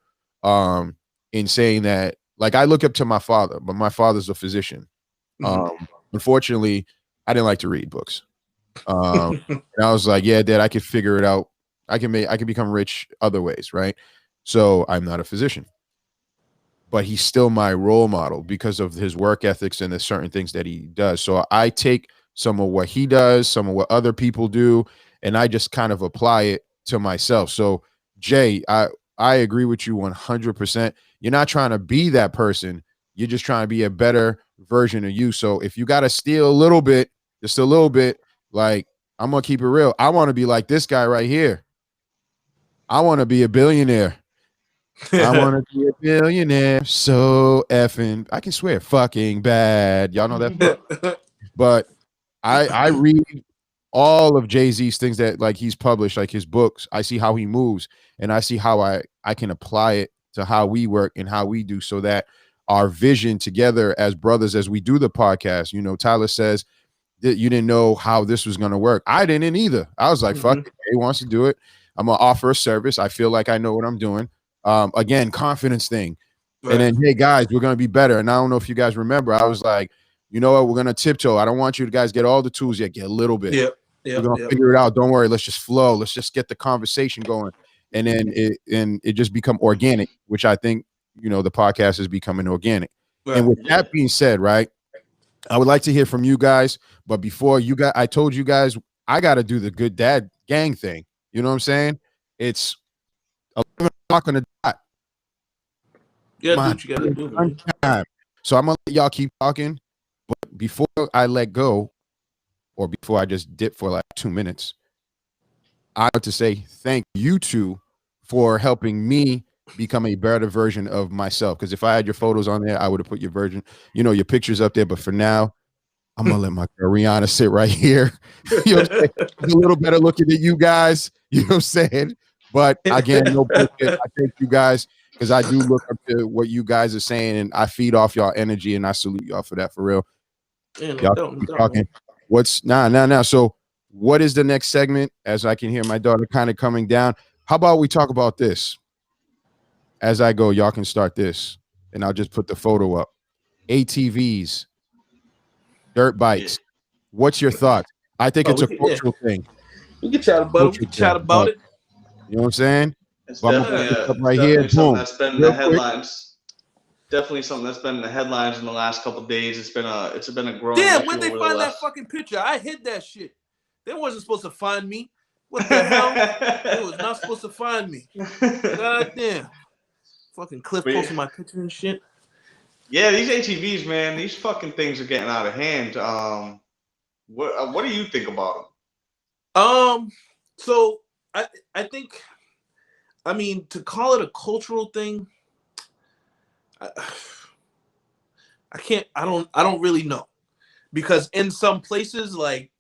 Speaker 1: in saying that. Like, I look up to my father, but my father's a physician. Unfortunately, I didn't like to read books. And I was like, yeah, Dad, I could figure it out. I can become rich other ways, right? So I'm not a physician, but he's still my role model because of his work ethics and the certain things that he does. So I take some of what he does, some of what other people do, and I just kind of apply it to myself. So Jay, I agree with you 100%. You're not trying to be that person. You're just trying to be a better version of you. So if you got to steal a little bit, just a little bit, like, I'm going to keep it real. I want to be like this guy right here. I want to be a billionaire. I want to be a billionaire. So effing, I can swear, fucking bad. Y'all know that. But I read all of Jay-Z's things that, like, he's published, like his books. I see how he moves, and I see how I can apply it to how we work and how we do, so that our vision together as brothers, as we do the podcast, Tyler says that you didn't know how this was going to work. I didn't either. I was like, fuck it, he wants to do it. I'm going to offer a service. I feel like I know what I'm doing. Again, confidence thing. Right. And then, hey guys, we're going to be better. And I don't know if you guys remember, I was like, you know what, we're going to tiptoe. I don't want you guys get all the tools yet. Get a little bit. Yep. We're going to figure it out. Don't worry. Let's just flow. Let's just get the conversation going. And then it just become organic, which I think, the podcast is becoming organic. Right. And with that being said, right, I would like to hear from you guys. But before I told you guys, I got to do the good dad gang thing. You know what I'm saying? It's 11 o'clock on the dot.
Speaker 3: You gotta do what you gotta do, man.
Speaker 1: Time. So I'm gonna let y'all keep talking, but before I let go, or before I just dip for like 2 minutes, I want to say thank you two for helping me become a better version of myself. Because if I had your photos on there, I would have put your your pictures up there. But for now, I'm gonna let my girl Rihanna sit right here. You know what I'm saying? She's a little better looking than you guys. You know what I'm saying? But again, no bullshit. I thank you guys because I do look up to what you guys are saying, and I feed off y'all energy, and I salute y'all for that, for real.
Speaker 3: Yeah,
Speaker 1: Y'all keep talking. What's now? So, what is the next segment? As I can hear my daughter kind of coming down. How about we talk about this? As I go, y'all can start this, and I'll just put the photo up. ATVs, dirt bikes. What's your thoughts? I think it's a cultural thing.
Speaker 3: We can chat about it. We can chat about it.
Speaker 1: You know what I'm saying?
Speaker 2: It's
Speaker 1: But
Speaker 2: definitely something that's been in the headlines. Definitely something that's been in the headlines in the last couple of days. It's been a growing issue.
Speaker 3: Damn, where'd they find that fucking picture? I hid that shit. They wasn't supposed to find me. What the hell? They was not supposed to find me. God damn. Fucking Cliff posting my picture and shit.
Speaker 2: Yeah, these ATVs, man, these fucking things are getting out of hand. What do you think about
Speaker 3: them? So I think, I mean, to call it a cultural thing, I don't really know, because in some places like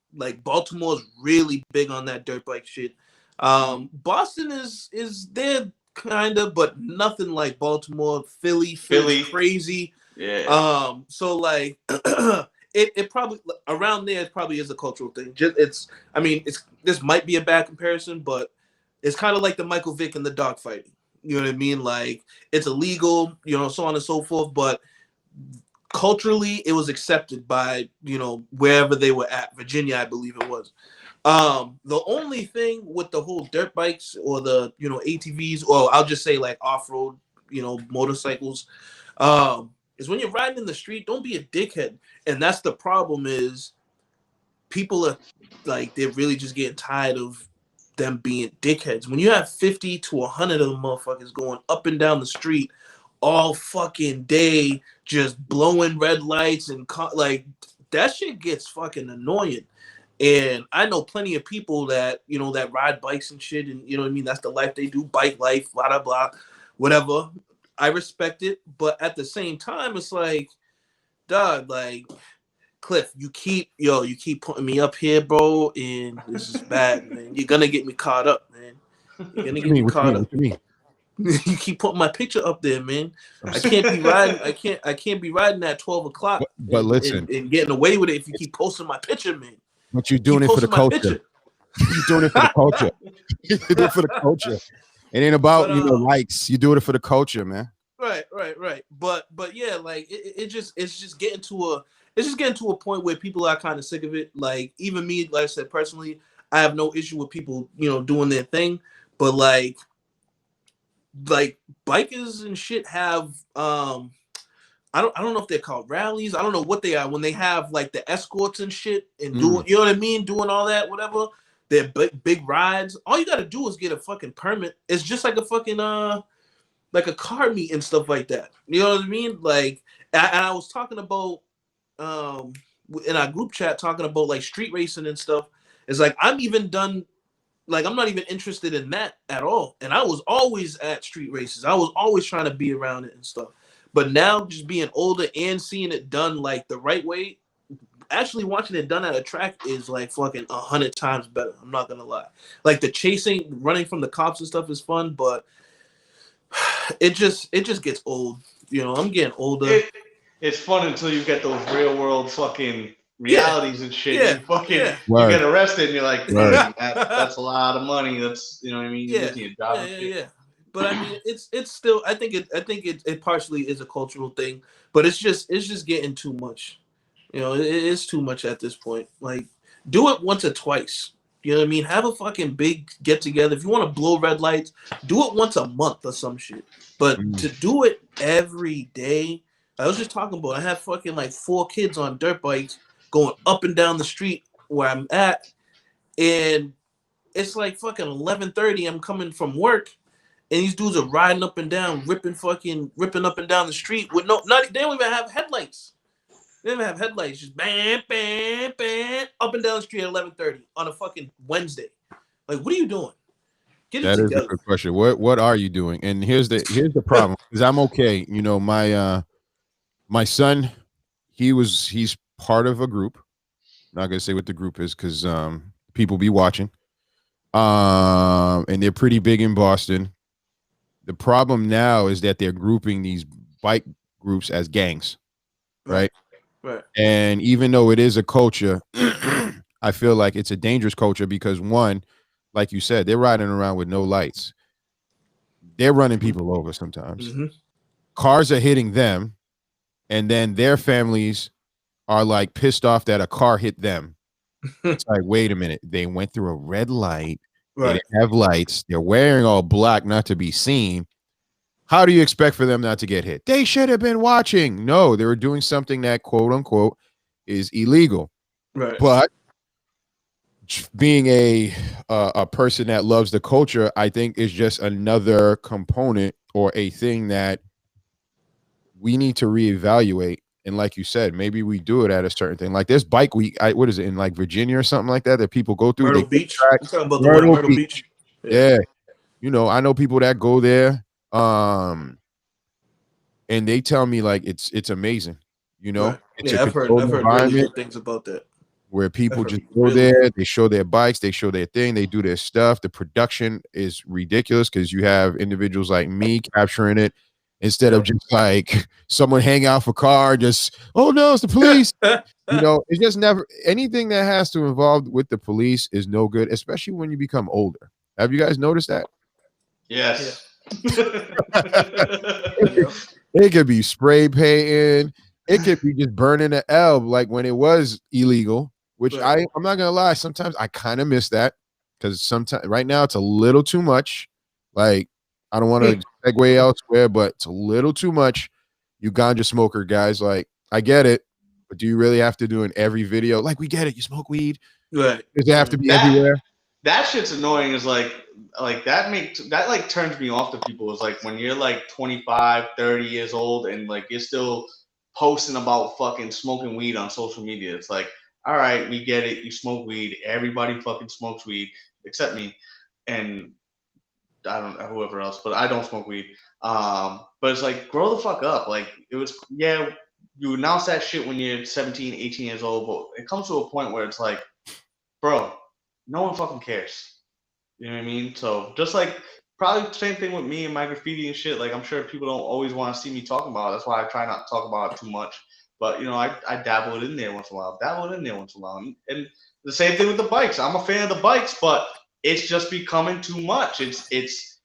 Speaker 3: Baltimore's really big on that dirt bike shit. Boston is there kind of, but nothing like Baltimore. Philly's crazy.
Speaker 2: Yeah.
Speaker 3: So like it probably around there, it probably is a cultural thing. This might be a bad comparison, but it's kind of like the Michael Vick and the dog fighting. You know what I mean? Like, it's illegal, so on and so forth, but culturally it was accepted by, wherever they were at. Virginia, I believe it was. The only thing with the whole dirt bikes or the, ATVs, or I'll just say like off-road, motorcycles, is when you're riding in the street, don't be a dickhead. And that's the problem, is people are like, they're really just getting tired of them being dickheads. When you have 50 to 100 of them motherfuckers going up and down the street all fucking day, just blowing red lights and like, that shit gets fucking annoying. And I know plenty of people that, that ride bikes and shit, and that's the life they do, bike life, blah, blah, blah, whatever. I respect it, but at the same time, it's like, dog, like, Cliff, you keep putting me up here, bro, and this is bad, man. You're gonna get me caught up, man. You're gonna get me caught up. You keep putting my picture up there, man. I can't be riding. I can't be riding at 12 o'clock.
Speaker 1: But listen,
Speaker 3: and getting away with it if you keep posting my picture, man.
Speaker 1: But you're doing it for the culture. You're doing it for the culture. You're doing it for the culture. It ain't about likes. You do it for the culture, man.
Speaker 3: Right. But yeah, like it's just getting to a point where people are kind of sick of it. Like, even me, like I said, personally, I have no issue with people, doing their thing. But like bikers and shit have I don't know if they're called rallies. I don't know what they are when they have like the escorts and shit and doing, you know what I mean, doing all that, whatever. They're big rides. All you gotta do is get a fucking permit. It's just like a fucking like a car meet and stuff like that. You know what I mean? Like, and I was talking about in our group chat, talking about like street racing and stuff. It's like, I'm not even interested in that at all. And I was always at street races. I was always trying to be around it and stuff. But now, just being older and seeing it done like the right way, actually watching it done at a track is like fucking 100 times better. I'm not gonna lie. Like, the chasing, running from the cops and stuff is fun, but it just gets old. I'm getting older.
Speaker 2: It's fun until you get those real world fucking realities and shit.
Speaker 3: Yeah.
Speaker 2: You get arrested and you're like, that's a lot of money. That's, you know what I mean? You're losing your job.
Speaker 3: Yeah. But I mean, it's still, I think it partially is a cultural thing, but it's just getting too much. It is too much at this point. Like, do it once or twice. You know what I mean? Have a fucking big get together. If you want to blow red lights, do it once a month or some shit. But to do it every day, I was just talking about, I have fucking like 4 kids on dirt bikes going up and down the street where I'm at, and it's like fucking 11:30. I'm coming from work, and these dudes are riding up and down, ripping up and down the street with they don't even have headlights. They don't even have headlights. Just bam, bam, bam, up and down the street at 11:30 on a fucking Wednesday. Like, what are you doing? Get it together.
Speaker 1: That is a good question. What are you doing? And here's the problem. Because I'm okay. You know, my son, he's part of a group. Not gonna say what the group is because people be watching. And they're pretty big in Boston. The problem now is that they're grouping these bike groups as gangs, right?
Speaker 3: Right.
Speaker 1: And even though it is a culture, I feel like it's a dangerous culture because one, like you said, they're riding around with no lights. They're running people over sometimes.
Speaker 3: Mm-hmm.
Speaker 1: Cars are hitting them, and then their families are like pissed off that a car hit them. It's like, wait a minute, they went through a red light. Right. They didn't have lights. They're wearing all black not to be seen. How do you expect for them not to get hit? They should have been watching. No, they were doing something that quote unquote is illegal.
Speaker 3: Right.
Speaker 1: But being a person that loves the culture, I think is just another component or a thing that we need to reevaluate. And like you said, maybe we do it at a certain thing. Like this bike week, what is it in like Virginia or something like that people go through?
Speaker 3: Myrtle Beach. I'm talking about Myrtle Beach.
Speaker 1: Yeah. You know, I know people that go there. And they tell me like it's amazing. You know,
Speaker 3: right. I've heard really good things about that.
Speaker 1: Where people just go there, they show their bikes, they show their thing, they do their stuff. The production is ridiculous because you have individuals like me capturing it instead of just like someone hang out for car, just, oh no, it's the police. You know, it's just never anything that has to involve with the police is no good, especially when you become older. Have you guys noticed that?
Speaker 2: Yes.
Speaker 1: It could be spray painting. It could be just burning an L like when it was illegal, which I'm not gonna lie. Sometimes I kind of miss that because sometimes right now it's a little too much. Like I don't want to segue elsewhere, but it's a little too much. You ganja smoker guys, like I get it, but do you really have to do in every video? Like we get it, you smoke weed.
Speaker 3: Right.
Speaker 1: Does it have to be everywhere?
Speaker 2: That shit's annoying. Is like that turns me off to people. Is like when you're like 25, 30 years old and like you're still posting about fucking smoking weed on social media. It's like, all right, we get it. You smoke weed. Everybody fucking smokes weed except me, and I don't know whoever else, but I don't smoke weed. But it's like, grow the fuck up. Like it was, yeah, you announce that shit when you're 17, 18 years old, but it comes to a point where it's like, bro, no one fucking cares. You know what I mean? So just like probably the same thing with me and my graffiti and shit. Like I'm sure people don't always want to see me talking about it. That's why I try not to talk about it too much. But you know, I dabble it in there once in a while. And the same thing with the bikes. I'm a fan of the bikes, but it's just becoming too much. It's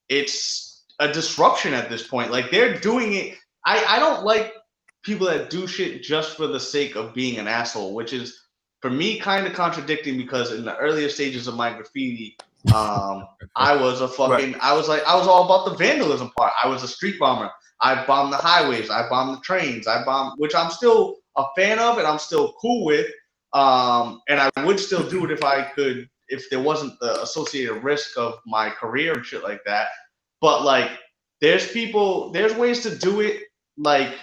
Speaker 2: a disruption at this point. Like they're doing it. I don't like people that do shit just for the sake of being an asshole, which is for me kind of contradicting because in the earlier stages of my graffiti, I was all about the vandalism part. I was a street bomber. I bombed the highways. I bombed the trains. Which I'm still a fan of and I'm still cool with. And I would still do it if there wasn't the associated risk of my career and shit like that. But like, there's ways to do it. Like,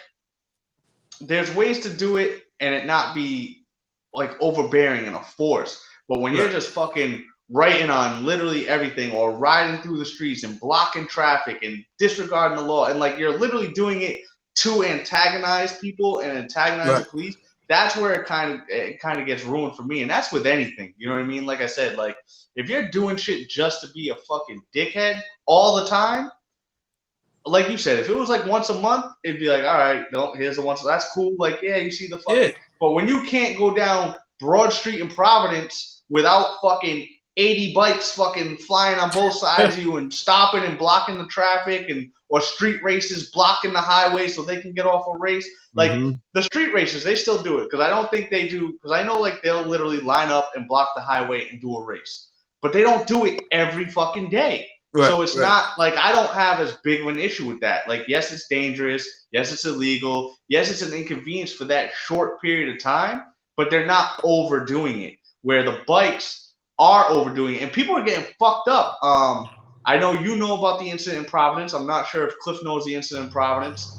Speaker 2: there's ways to do it and it not be like overbearing and a force. But when you're just fucking writing on literally everything or riding through the streets and blocking traffic and disregarding the law and like you're literally doing it to antagonize people and antagonize the police, that's where it kind of gets ruined for me. And that's with anything, you know what I mean? Like I said, like if you're doing shit just to be a fucking dickhead all the time, like you said, if it was like once a month, it'd be like, all right, no, here's the once. That's cool. Like, yeah, you see the fucking. Yeah. But when you can't go down Broad Street in Providence without fucking 80 bikes fucking flying on both sides of you and stopping and blocking the traffic or street races blocking the highway so they can get off a race. Like the street races, they still do it because I don't think they do. Because I know like they'll literally line up and block the highway and do a race, but they don't do it every fucking day. Right, so it's not like I don't have as big of an issue with that. Like, yes, it's dangerous. Yes, it's illegal. Yes, it's an inconvenience for that short period of time, but they're not overdoing it where the bikes are overdoing it and people are getting fucked up. I know you know about the incident in Providence. I'm not sure if Cliff knows the incident in Providence.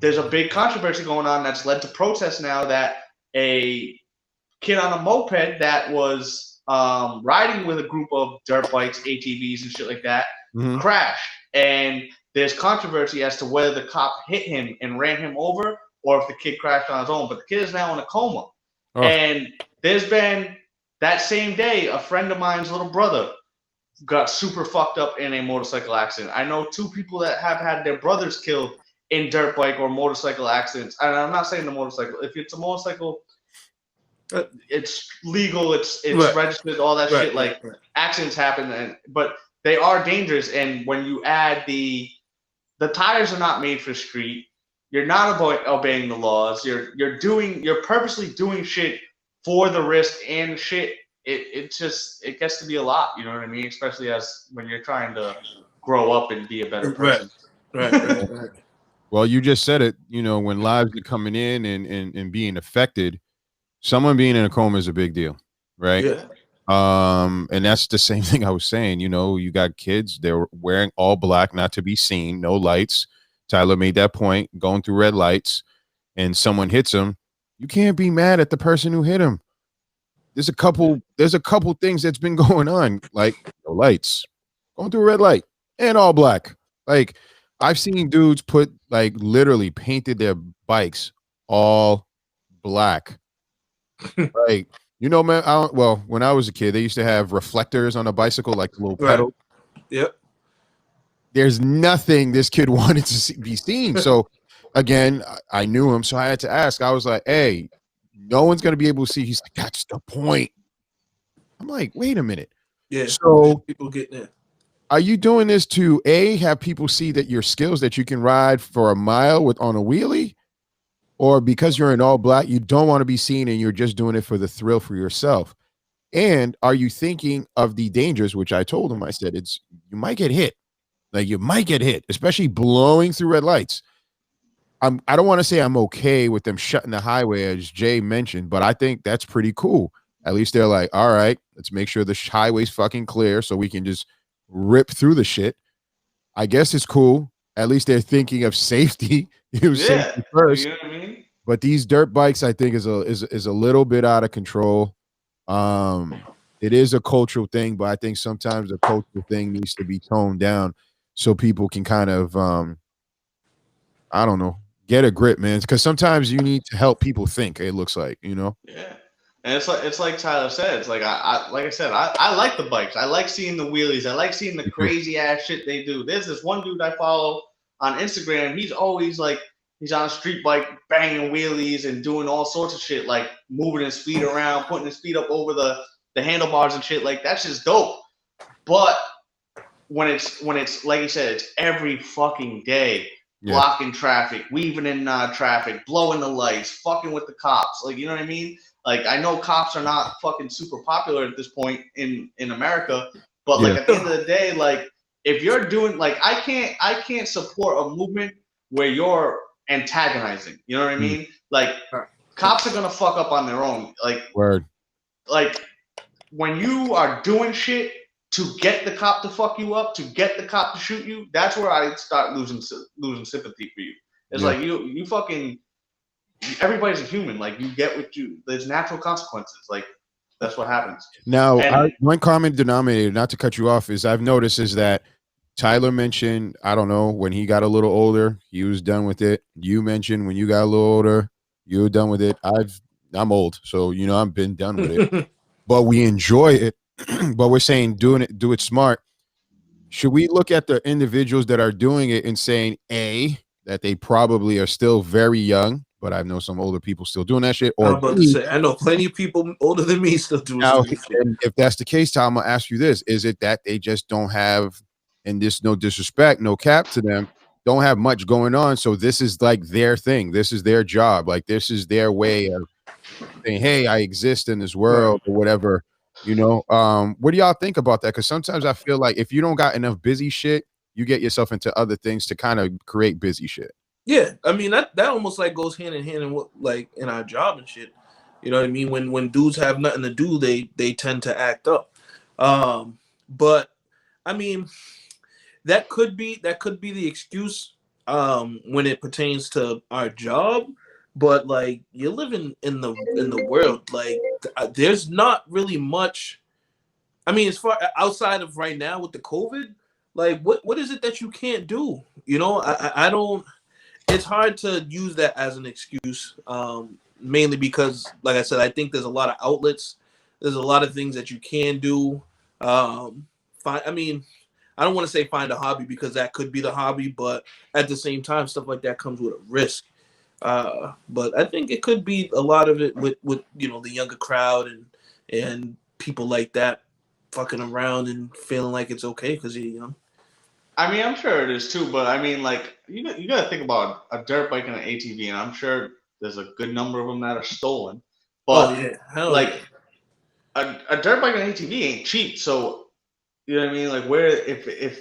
Speaker 2: There's a big controversy going on that's led to protests now that a kid on a moped that was riding with a group of dirt bikes, ATVs, and shit like that crashed. And there's controversy as to whether the cop hit him and ran him over or if the kid crashed on his own. But the kid is now in a coma. Oh. And there's been, that same day, a friend of mine's little brother got super fucked up in a motorcycle accident. I know 2 people that have had their brothers killed in dirt bike or motorcycle accidents. And I'm not saying the motorcycle. If it's a motorcycle, it's legal, it's right. Registered, all that right. Shit. Like right. Accidents happen, but they are dangerous. And when you add the tires are not made for street. You're not obeying the laws. You're purposely doing shit for the risk and shit. It gets to be a lot. You know what I mean? Especially as when you're trying to grow up and be a better person.
Speaker 3: Right.
Speaker 1: Well, you just said it. You know, when lives are coming in and being affected, someone being in a coma is a big deal, right?
Speaker 3: Yeah.
Speaker 1: And that's the same thing I was saying. You know, you got kids, they're wearing all black, not to be seen, no lights. Tyler made that point, going through red lights, and someone hits him. You can't be mad at the person who hit him. There's a couple things that's been going on, like no lights, going through a red light, and all black. Like, I've seen dudes put, like, literally painted their bikes all black. Like, you know, man, when I was a kid, they used to have reflectors on a bicycle, like a little pedal.
Speaker 3: Yep.
Speaker 1: There's nothing this kid wanted to be seen. So, again, I knew him, so I had to ask. I was like, hey, no one's going to be able to see. He's like, that's the point. I'm like, wait a minute.
Speaker 3: Yeah.
Speaker 1: So,
Speaker 3: people getting in.
Speaker 1: Are you doing this to, A, have people see that your skills that you can ride for a mile on a wheelie? Or because you're in all black, you don't want to be seen and you're just doing it for the thrill for yourself? And are you thinking of the dangers, which I told him, I said, you might get hit. Like, you might get hit, especially blowing through red lights. I don't want to say I'm okay with them shutting the highway, as Jay mentioned, but I think that's pretty cool. At least they're like, all right, let's make sure the highway's fucking clear so we can just rip through the shit. I guess it's cool. At least they're thinking of safety. Safety first.
Speaker 2: You know what I mean?
Speaker 1: But these dirt bikes, I think, is a little bit out of control. It is a cultural thing, but I think sometimes the cultural thing needs to be toned down so people can kind of, I don't know, get a grip, man. Because sometimes you need to help people think. It looks like, you know.
Speaker 2: Yeah, and it's like Tyler said. It's like I like the bikes. I like seeing the wheelies. I like seeing the crazy ass shit they do. There's this one dude I follow on Instagram. He's always like, he's on a street bike banging wheelies and doing all sorts of shit, like moving his feet around, putting his feet up over the handlebars and shit. Like, that's just dope. But when it's like you said, it's every fucking day, blocking traffic, weaving in traffic, blowing the lights, fucking with the cops. Like, you know what I mean? Like, I know cops are not fucking super popular at this point in America, but like at the end of the day, like, if you're doing, like, I can't support a movement where you're antagonizing. You know what I mean? Like, cops are gonna fuck up on their own. Like,
Speaker 1: word.
Speaker 2: Like, when you are doing shit to get the cop to fuck you up, to get the cop to shoot you, that's where I start losing sympathy for you. It's like you fucking, everybody's a human. Like, you get what there's natural consequences. Like, that's what happens.
Speaker 1: Now, one common denominator, not to cut you off, is I've noticed is that Tyler mentioned, I don't know, when he got a little older, he was done with it. You mentioned when you got a little older, you were done with it. I'm old, so, you know, I've been done with it. But we enjoy it. But we're saying do it smart. Should we look at the individuals that are doing it and saying, A, that they probably are still very young, but I know some older people still doing that shit? Or
Speaker 3: I'm about to say, I know plenty of people older than me still doing shit.
Speaker 1: If that's the case, Tom, I'm going to ask you this. Is it that they just don't have, and this, no disrespect, no cap to them, don't have much going on, so this is like their thing, this is their job, like this is their way of saying, hey, I exist in this world, or whatever, you know? What do y'all think about that? Because sometimes I feel like if you don't got enough busy shit, you get yourself into other things to kind of create busy shit.
Speaker 3: Yeah, I mean, that almost like goes hand in hand in what, like, in our job and shit. You know what I mean? When dudes have nothing to do, they tend to act up. But I mean, that could be the excuse when it pertains to our job, but like you're living in the world, like there's not really much. I mean, as far outside of right now with the COVID, like what is it that you can't do? You know, I don't. It's hard to use that as an excuse, mainly because, like I said, I think there's a lot of outlets. There's a lot of things that you can do. I mean, I don't want to say find a hobby because that could be the hobby, but at the same time, stuff like that comes with a risk. But I think it could be a lot of it with the younger crowd and people like that fucking around and feeling like it's okay because you're young.
Speaker 2: I mean, I'm sure it is too, but I mean, like you got to think about a dirt bike and an ATV, and I'm sure there's a good number of them that are stolen. But like a dirt bike and an ATV ain't cheap, so you know what I mean. Like where if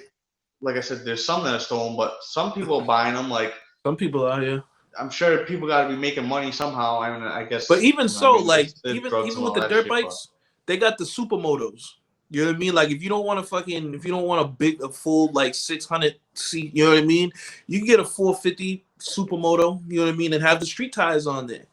Speaker 2: like I said, there's some that are stolen, but some people are buying them. Like
Speaker 3: some people are, yeah.
Speaker 2: I'm sure people got to be making money somehow. I mean, I guess.
Speaker 3: But even so,
Speaker 2: I mean,
Speaker 3: like even with the dirt bikes, they got the supermotos. You know what I mean? Like if you don't want a full like 600 seat, you know what I mean? You can get a 450 supermoto, you know what I mean, and have the street tires on there.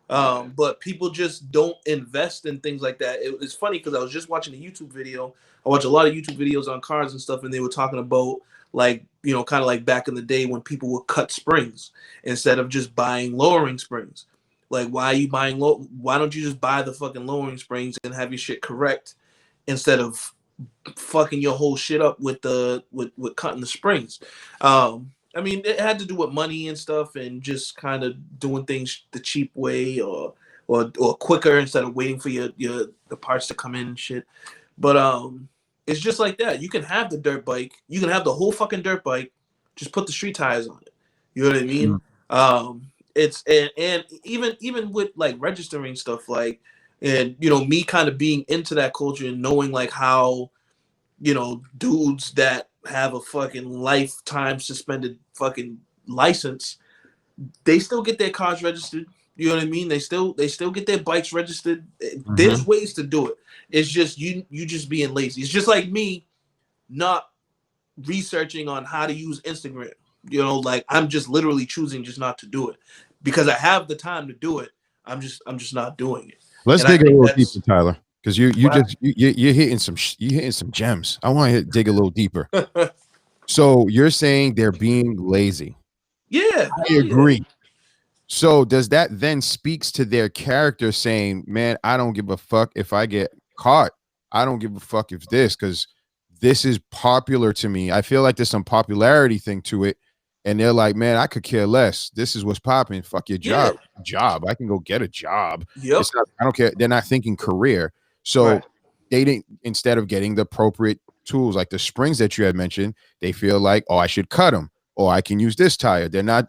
Speaker 3: But people just don't invest in things like that. It's funny because I was just watching a YouTube video. I watch a lot of YouTube videos on cars and stuff, and they were talking about like, kind of like back in the day when people would cut springs instead of just buying lowering springs. Like, why are you buying why don't you just buy the fucking lowering springs and have your shit correct instead of fucking your whole shit up with cutting the springs? I mean, it had to do with money and stuff, and just kind of doing things the cheap way or quicker instead of waiting for the parts to come in and shit. But it's just like that. You can have the dirt bike, you can have the whole fucking dirt bike, just put the street tires on it. You know what I mean? Mm-hmm. It's and even with like registering stuff, like, and me kind of being into that culture and knowing like how dudes that have a fucking lifetime suspended fucking license, they still get their cars registered. You know what I mean? They still get their bikes registered. Mm-hmm. There's ways to do it. It's just you just being lazy. It's just like me not researching on how to use Instagram. Like I'm just literally choosing just not to do it because I have the time to do it. I'm just not doing it.
Speaker 1: Let's dig a little deeper, Tyler, because you're hitting some gems. I want to dig a little deeper. So you're saying they're being lazy.
Speaker 3: Yeah,
Speaker 1: I agree. Yeah. So does that then speaks to their character saying, man, I don't give a fuck if I get caught. I don't give a fuck if because this is popular to me. I feel like there's some popularity thing to it. And they're like, man, I could care less. This is what's popping. Fuck your job. Yeah. Job. I can go get a job.
Speaker 3: Yep.
Speaker 1: I don't care. They're not thinking career. So they didn't, instead of getting the appropriate tools like the springs that you had mentioned, they feel like, oh, I should cut them, or I can use this tire. They're not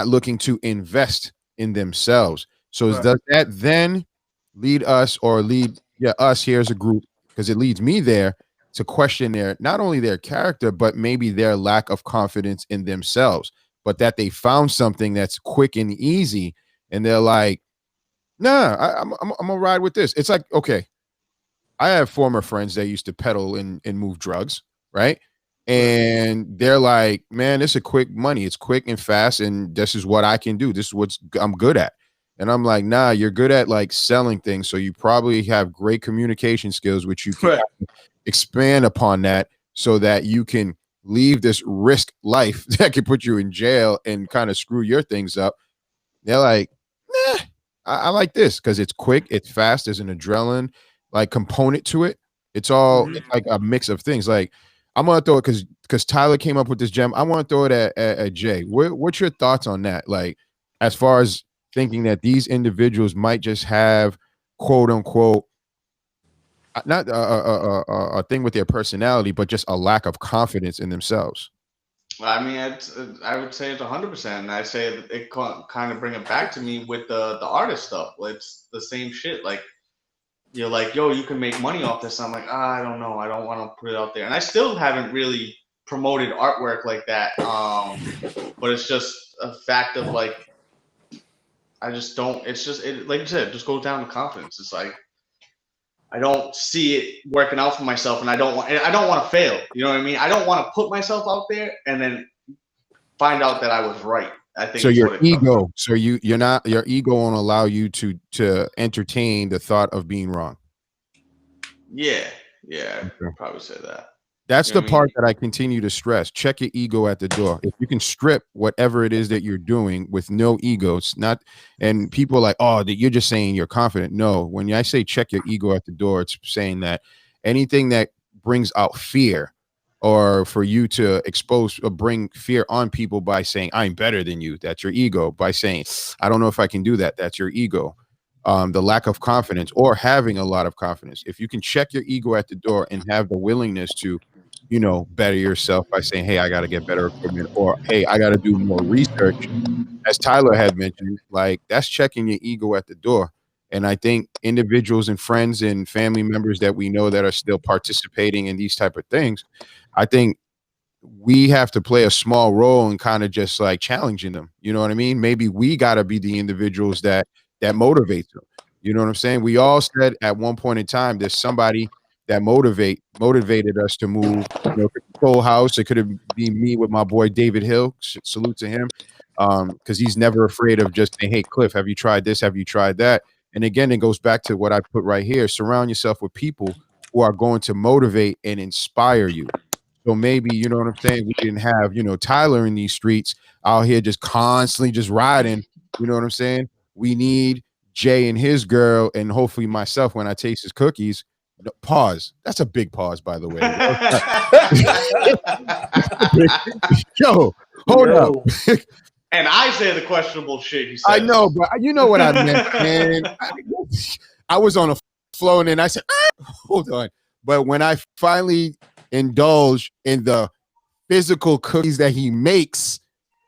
Speaker 1: looking to invest in themselves. So does that then lead us here as a group, because it leads me there to question not only their character, but maybe their lack of confidence in themselves, but that they found something that's quick and easy. And they're like, nah, I'm gonna ride with this. It's like, okay, I have former friends that used to peddle and move drugs, right? And they're like, man, this is quick money. It's quick and fast. And this is what I can do. This is what I'm good at. And I'm like, nah, you're good at like selling things. So you probably have great communication skills, which you can expand upon that so that you can leave this risk life that could put you in jail and kind of screw your things up. They're like, nah, I like this because it's quick, it's fast, there's an adrenaline like component to it. It's all like a mix of things. Like I'm gonna throw it because Tyler came up with this gem. I want to throw it at Jay. What's your thoughts on that? Like as far as thinking that these individuals might just have quote unquote not a thing with their personality, but just a lack of confidence in themselves.
Speaker 2: I mean, I would say it's 100%. And I say it kind of bring it back to me with the artist stuff. It's the same shit. Like you're like, yo, you can make money off this. I'm like, I don't know. I don't want to put it out there. And I still haven't really promoted artwork like that. But it's just a fact of like, I just don't. It's just like you said, it just goes down to confidence. It's like I don't see it working out for myself, and I don't want to fail. You know what I mean? I don't want to put myself out there and then find out that I was right. I think
Speaker 1: so. Your ego, so you're not, your ego won't allow you to entertain the thought of being wrong.
Speaker 2: Yeah, I'd probably say that.
Speaker 1: That's the part that I continue to stress. Check your ego at the door. If you can strip whatever it is that you're doing with no ego, it's not, and people are like, oh, that you're just saying you're confident. No, when I say check your ego at the door, it's saying that anything that brings out fear, or for you to expose or bring fear on people by saying I'm better than you, that's your ego. By saying I don't know if I can do that, that's your ego. The lack of confidence or having a lot of confidence. If you can check your ego at the door and have the willingness to, you know, better yourself by saying, hey, I got to get better equipment, or hey, I got to do more research, as Tyler had mentioned, like that's checking your ego at the door. And I think individuals and friends and family members that we know that are still participating in these type of things, I think we have to play a small role in kind of just like challenging them. You know what I mean? Maybe we got to be the individuals that motivates them. You know what I'm saying? We all said at one point in time, there's somebody that motivated us to move. You know, Full House. It could have been me with my boy David Hill. Salute to him, because he's never afraid of just saying, "Hey, Cliff, have you tried this? Have you tried that?" And again, it goes back to what I put right here: surround yourself with people who are going to motivate and inspire you. So maybe, you know what I'm saying, we didn't have, you know, Tyler in these streets out here just constantly just riding. You know what I'm saying? We need Jay and his girl, and hopefully myself when I taste his cookies. Pause. That's a big pause, by the way. Yo, hold up.
Speaker 2: And I say the questionable shit he said.
Speaker 1: I know, but you know what I meant, man. I was on a flow, and then I said, hold on. But when I finally indulge in the physical cookies that he makes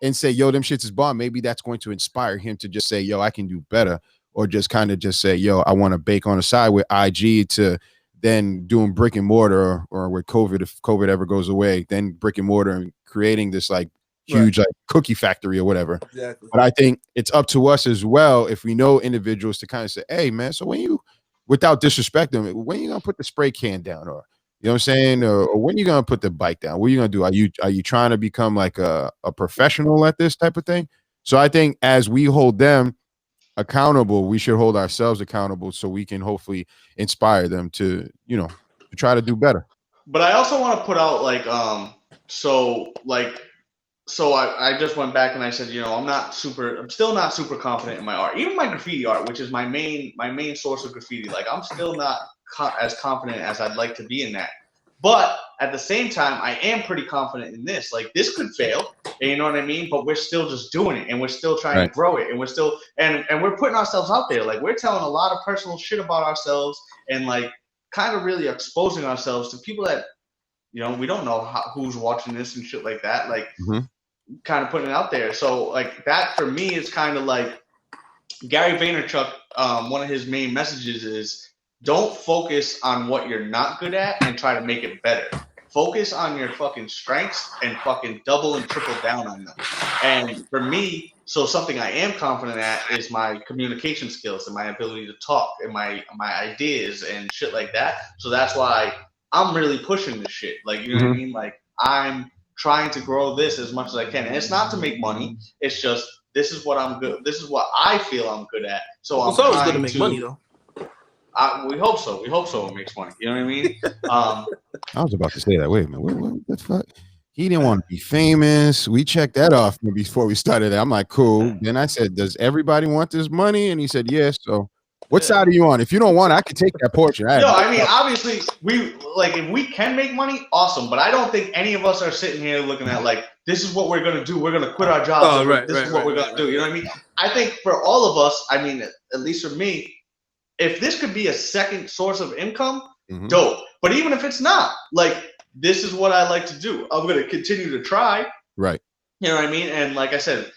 Speaker 1: and say, yo, them shits is bomb, maybe that's going to inspire him to just say, yo, I can do better. Or just kind of just say, yo, I want to bake on the side with IG to then doing brick and mortar, or with COVID, if COVID ever goes away, then brick and mortar and creating this like huge like cookie factory or whatever.
Speaker 3: Exactly.
Speaker 1: But I think it's up to us as well, if we know individuals, to kind of say, hey man, so when you, without disrespect them, when you gonna put the spray can down, or you know what I'm saying, or when you gonna put the bike down? What are you gonna do? Are you trying to become like a professional at this type of thing? So I think as we hold them accountable, we should hold ourselves accountable, so we can hopefully inspire them to, you know, to try to do better.
Speaker 2: But I also want to put out like so I just went back and I said, you know, I'm still not super confident in my art, even my graffiti art, which is my main source of graffiti. Like I'm still not as confident as I'd like to be in that. But at the same time, I am pretty confident in this. Like this could fail, you know what I mean? But we're still just doing it, and we're still trying to grow it, and we're still and we're putting ourselves out there. Like we're telling a lot of personal shit about ourselves, and like kind of really exposing ourselves to people that, you know, we don't know who's watching this and shit like that. Like kind of putting it out there. So like that for me is kind of like Gary Vaynerchuk. One of his main messages is, don't focus on what you're not good at and try to make it better. Focus on your fucking strengths and fucking double and triple down on them. And for me, so something I am confident at is my communication skills and my ability to talk and my ideas and shit like that. So that's why I'm really pushing this shit. Like, you know what I mean? Like I'm trying to grow this as much as I can. And it's not to make money. It's just, this is what I'm good. This is what I feel I'm good at. So
Speaker 3: it's always good to make money though.
Speaker 2: We hope so. We hope so. It makes money. You know what I mean?
Speaker 1: I was about to say that. Wait a minute. What the fuck? He didn't want to be famous. We checked that off before we started. I'm like, cool. Then I said, does everybody want this money? And he said, yes. So what side are you on? If you don't want it, I could take that portion.
Speaker 2: I mean, obviously, we like if we can make money, awesome. But I don't think any of us are sitting here looking at like, this is what we're gonna do. We're gonna quit our jobs. This is what we're gonna do. You know what I mean? I think for all of us, I mean, at least for me, if this could be a second source of income, dope. But even if it's not, like, this is what I like to do. I'm going to continue to try.
Speaker 1: Right.
Speaker 2: You know what I mean? And like I said,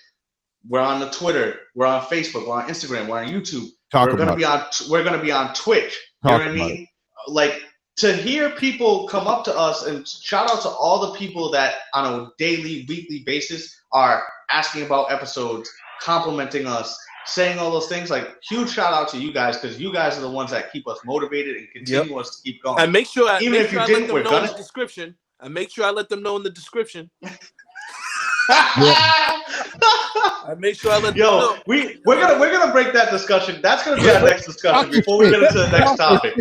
Speaker 2: we're on the Twitter, we're on Facebook, we're on Instagram, we're on YouTube. We're going to be on Twitch. You know what I mean? Like, to hear people come up to us, and shout out to all the people that on a daily, weekly basis are asking about episodes, complimenting us, saying all those things, like huge shout out to you guys because you guys are the ones that keep us motivated and continue us to keep going.
Speaker 3: And make sure
Speaker 2: even if you didn't, we're gonna.
Speaker 3: Description. I make sure I let them know in the description. I make sure I let them know.
Speaker 2: We're gonna break that discussion. That's gonna be our next discussion before we get into the next topic.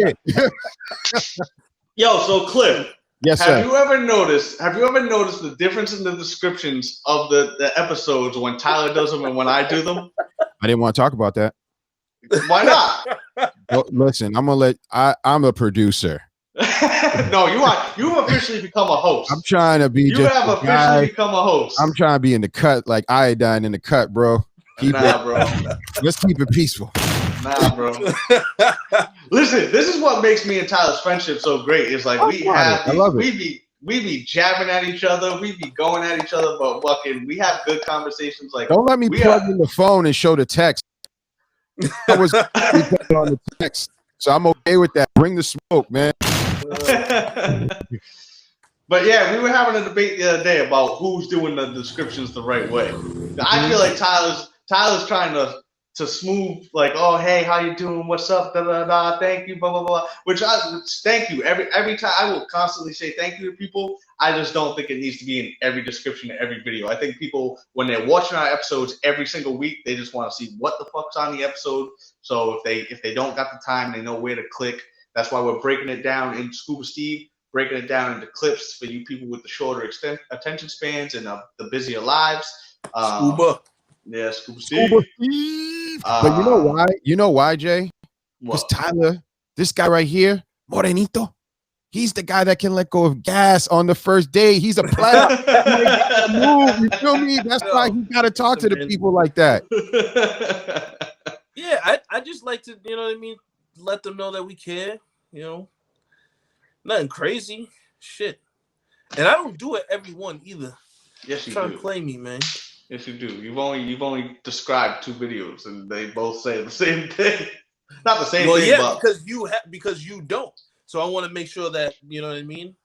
Speaker 2: So Cliff.
Speaker 1: Yes,
Speaker 2: have you ever noticed the difference in the descriptions of the episodes when Tyler does them and when I do them?
Speaker 1: I didn't want to talk about that.
Speaker 2: Why not?
Speaker 1: Well, listen, I'm a producer.
Speaker 2: No, you've officially become a host.
Speaker 1: I'm trying to be.
Speaker 2: You have officially become a host.
Speaker 1: I'm trying to be in the cut, like iodine in the cut, bro.
Speaker 2: Bro.
Speaker 1: Let's keep it peaceful.
Speaker 2: Nah, bro. Listen, this is what makes me and Tyler's friendship so great. It's like we be jabbing at each other, we be going at each other, but we have good conversations. Like,
Speaker 1: don't let me plug in the phone and show the text. I was on the text, so I'm okay with that. Bring the smoke, man.
Speaker 2: But yeah, we were having a debate the other day about who's doing the descriptions the right way. I feel like Tyler's trying to smooth, like, oh hey, how you doing? What's up? Da da da. Thank you. Blah blah blah. Thank you every time. I will constantly say thank you to people. I just don't think it needs to be in every description of every video. I think people, when they're watching our episodes every single week, they just want to see what the fuck's on the episode. So if they don't got the time, they know where to click. That's why we're breaking it down in Scuba Steve, breaking it down into clips for you people with the shorter attention spans and the busier lives.
Speaker 3: Scuba.
Speaker 2: Yeah, Scuba Steve.
Speaker 1: Scuba Steve. But you know why? You know why, Jay? Because Tyler, this guy right here, Morenito, he's the guy that can let go of gas on the first day. He's a player. Move, you feel me? That's why he got to talk to the people like that.
Speaker 3: Yeah, I just like to, you know what I mean? Let them know that we care, you know. Nothing crazy. Shit. And I don't do it every one either.
Speaker 2: Yes, you
Speaker 3: trying
Speaker 2: do.
Speaker 3: to play me, man.
Speaker 2: Yes, you do. You've only described 2 videos, and they both say the same thing. Not the same thing, but
Speaker 3: because you don't. So I want to make sure that you know what I mean.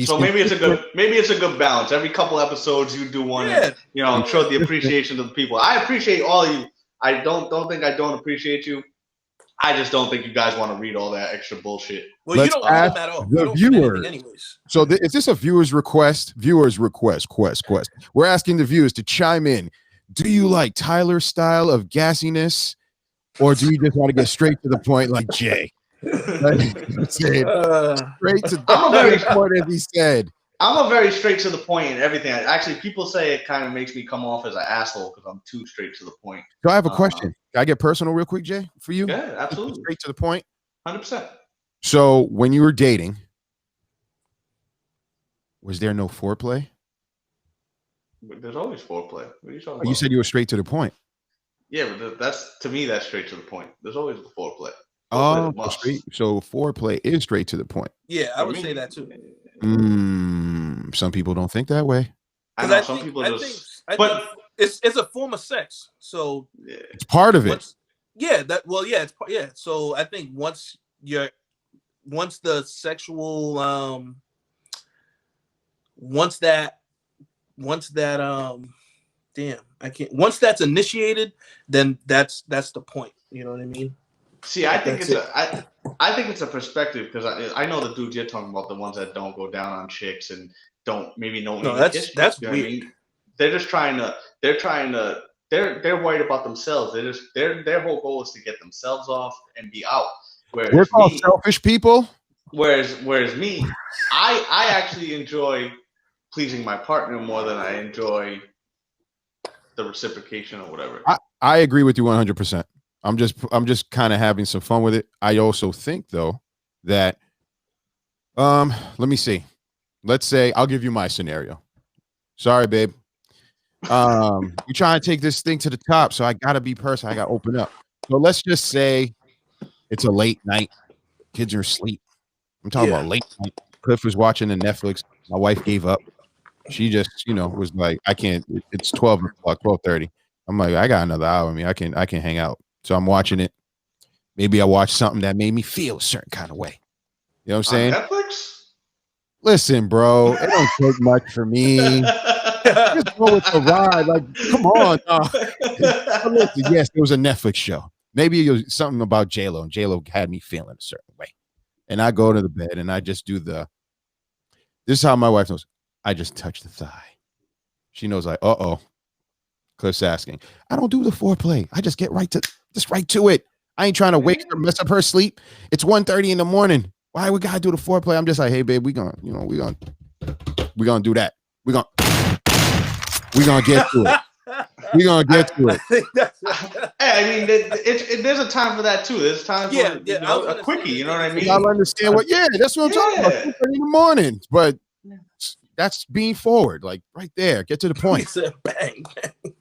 Speaker 2: So maybe it's a good balance. Every couple episodes, you do one, and, you know, show the appreciation to the people. I appreciate all of you. I don't think I don't appreciate you. I just don't think you guys want to read all that extra bullshit.
Speaker 3: Well, you don't ask at all.
Speaker 1: The viewers. Anyways. So is this a viewer's request? Viewers request. We're asking the viewers to chime in. Do you like Tyler's style of gassiness, or do you just want to get straight to the point like Jay? Straight to the point, as he said.
Speaker 2: I'm a very straight to the point in everything. Actually, people say it kind of makes me come off as an asshole because I'm too straight to the point.
Speaker 1: So I have a question. Can I get personal real quick, Jay, for you?
Speaker 2: Yeah, absolutely.
Speaker 1: Straight to the point.
Speaker 2: 100%.
Speaker 1: So when you were dating, was there no foreplay?
Speaker 2: There's always foreplay. What are you talking about?
Speaker 1: You said you were straight to the point.
Speaker 2: Yeah, but that's straight to the point. There's always the foreplay.
Speaker 1: Oh, straight. So foreplay is straight to the point.
Speaker 3: Yeah, I would say that too.
Speaker 1: Some people don't think that way.
Speaker 2: I know some people just. But
Speaker 3: it's a form of sex, so
Speaker 1: it's part of it.
Speaker 3: So I think once the sexual once that's initiated, then that's the point. You know what I mean?
Speaker 2: See, I think it's a perspective because I know the dudes you're talking about, the ones that don't go down on chicks and don't maybe know.
Speaker 3: No, that's weird. I mean?
Speaker 2: They're just they're worried about themselves. Their whole goal is to get themselves off and be out. Whereas
Speaker 1: we're called selfish people.
Speaker 2: Whereas me, I actually enjoy pleasing my partner more than I enjoy the reciprocation or whatever.
Speaker 1: I agree with you 100%. I'm just kind of having some fun with it. I also think though that let me see. Let's say I'll give you my scenario. Sorry, babe. We trying to take this thing to the top, so I gotta be personal. I gotta open up. So let's just say it's a late night. Kids are asleep. I'm talking about late night. Cliff was watching the Netflix. My wife gave up. She just, was like, I can't. It's 12 o'clock, 12:30. I'm like, I got another hour. I mean, I can hang out. So I'm watching it. Maybe I watched something that made me feel a certain kind of way. You know what I'm saying?
Speaker 2: On Netflix?
Speaker 1: Listen, bro, it don't take much for me. Just go with the ride. Like, come on. Listen, yes, it was a Netflix show. Maybe it was something about J-Lo, and J-Lo had me feeling a certain way. And I go to the bed and I just do this is how my wife knows. I just touch the thigh. She knows like, Cliff's asking. I don't do the foreplay. I just get right to it. I ain't trying to wake her, mess up her sleep. It's 1:30 in the morning. Why we gotta do the foreplay? I'm just like, hey babe, we gonna do that. We gonna get to it. We gonna get to it.
Speaker 2: I mean, there's a time for that too. There's time for a quickie. You know what I mean?
Speaker 1: I'll understand what. Yeah, that's what I'm talking about. 2:30 in the morning, but that's being forward, like right there. Get to the point.
Speaker 3: Bang,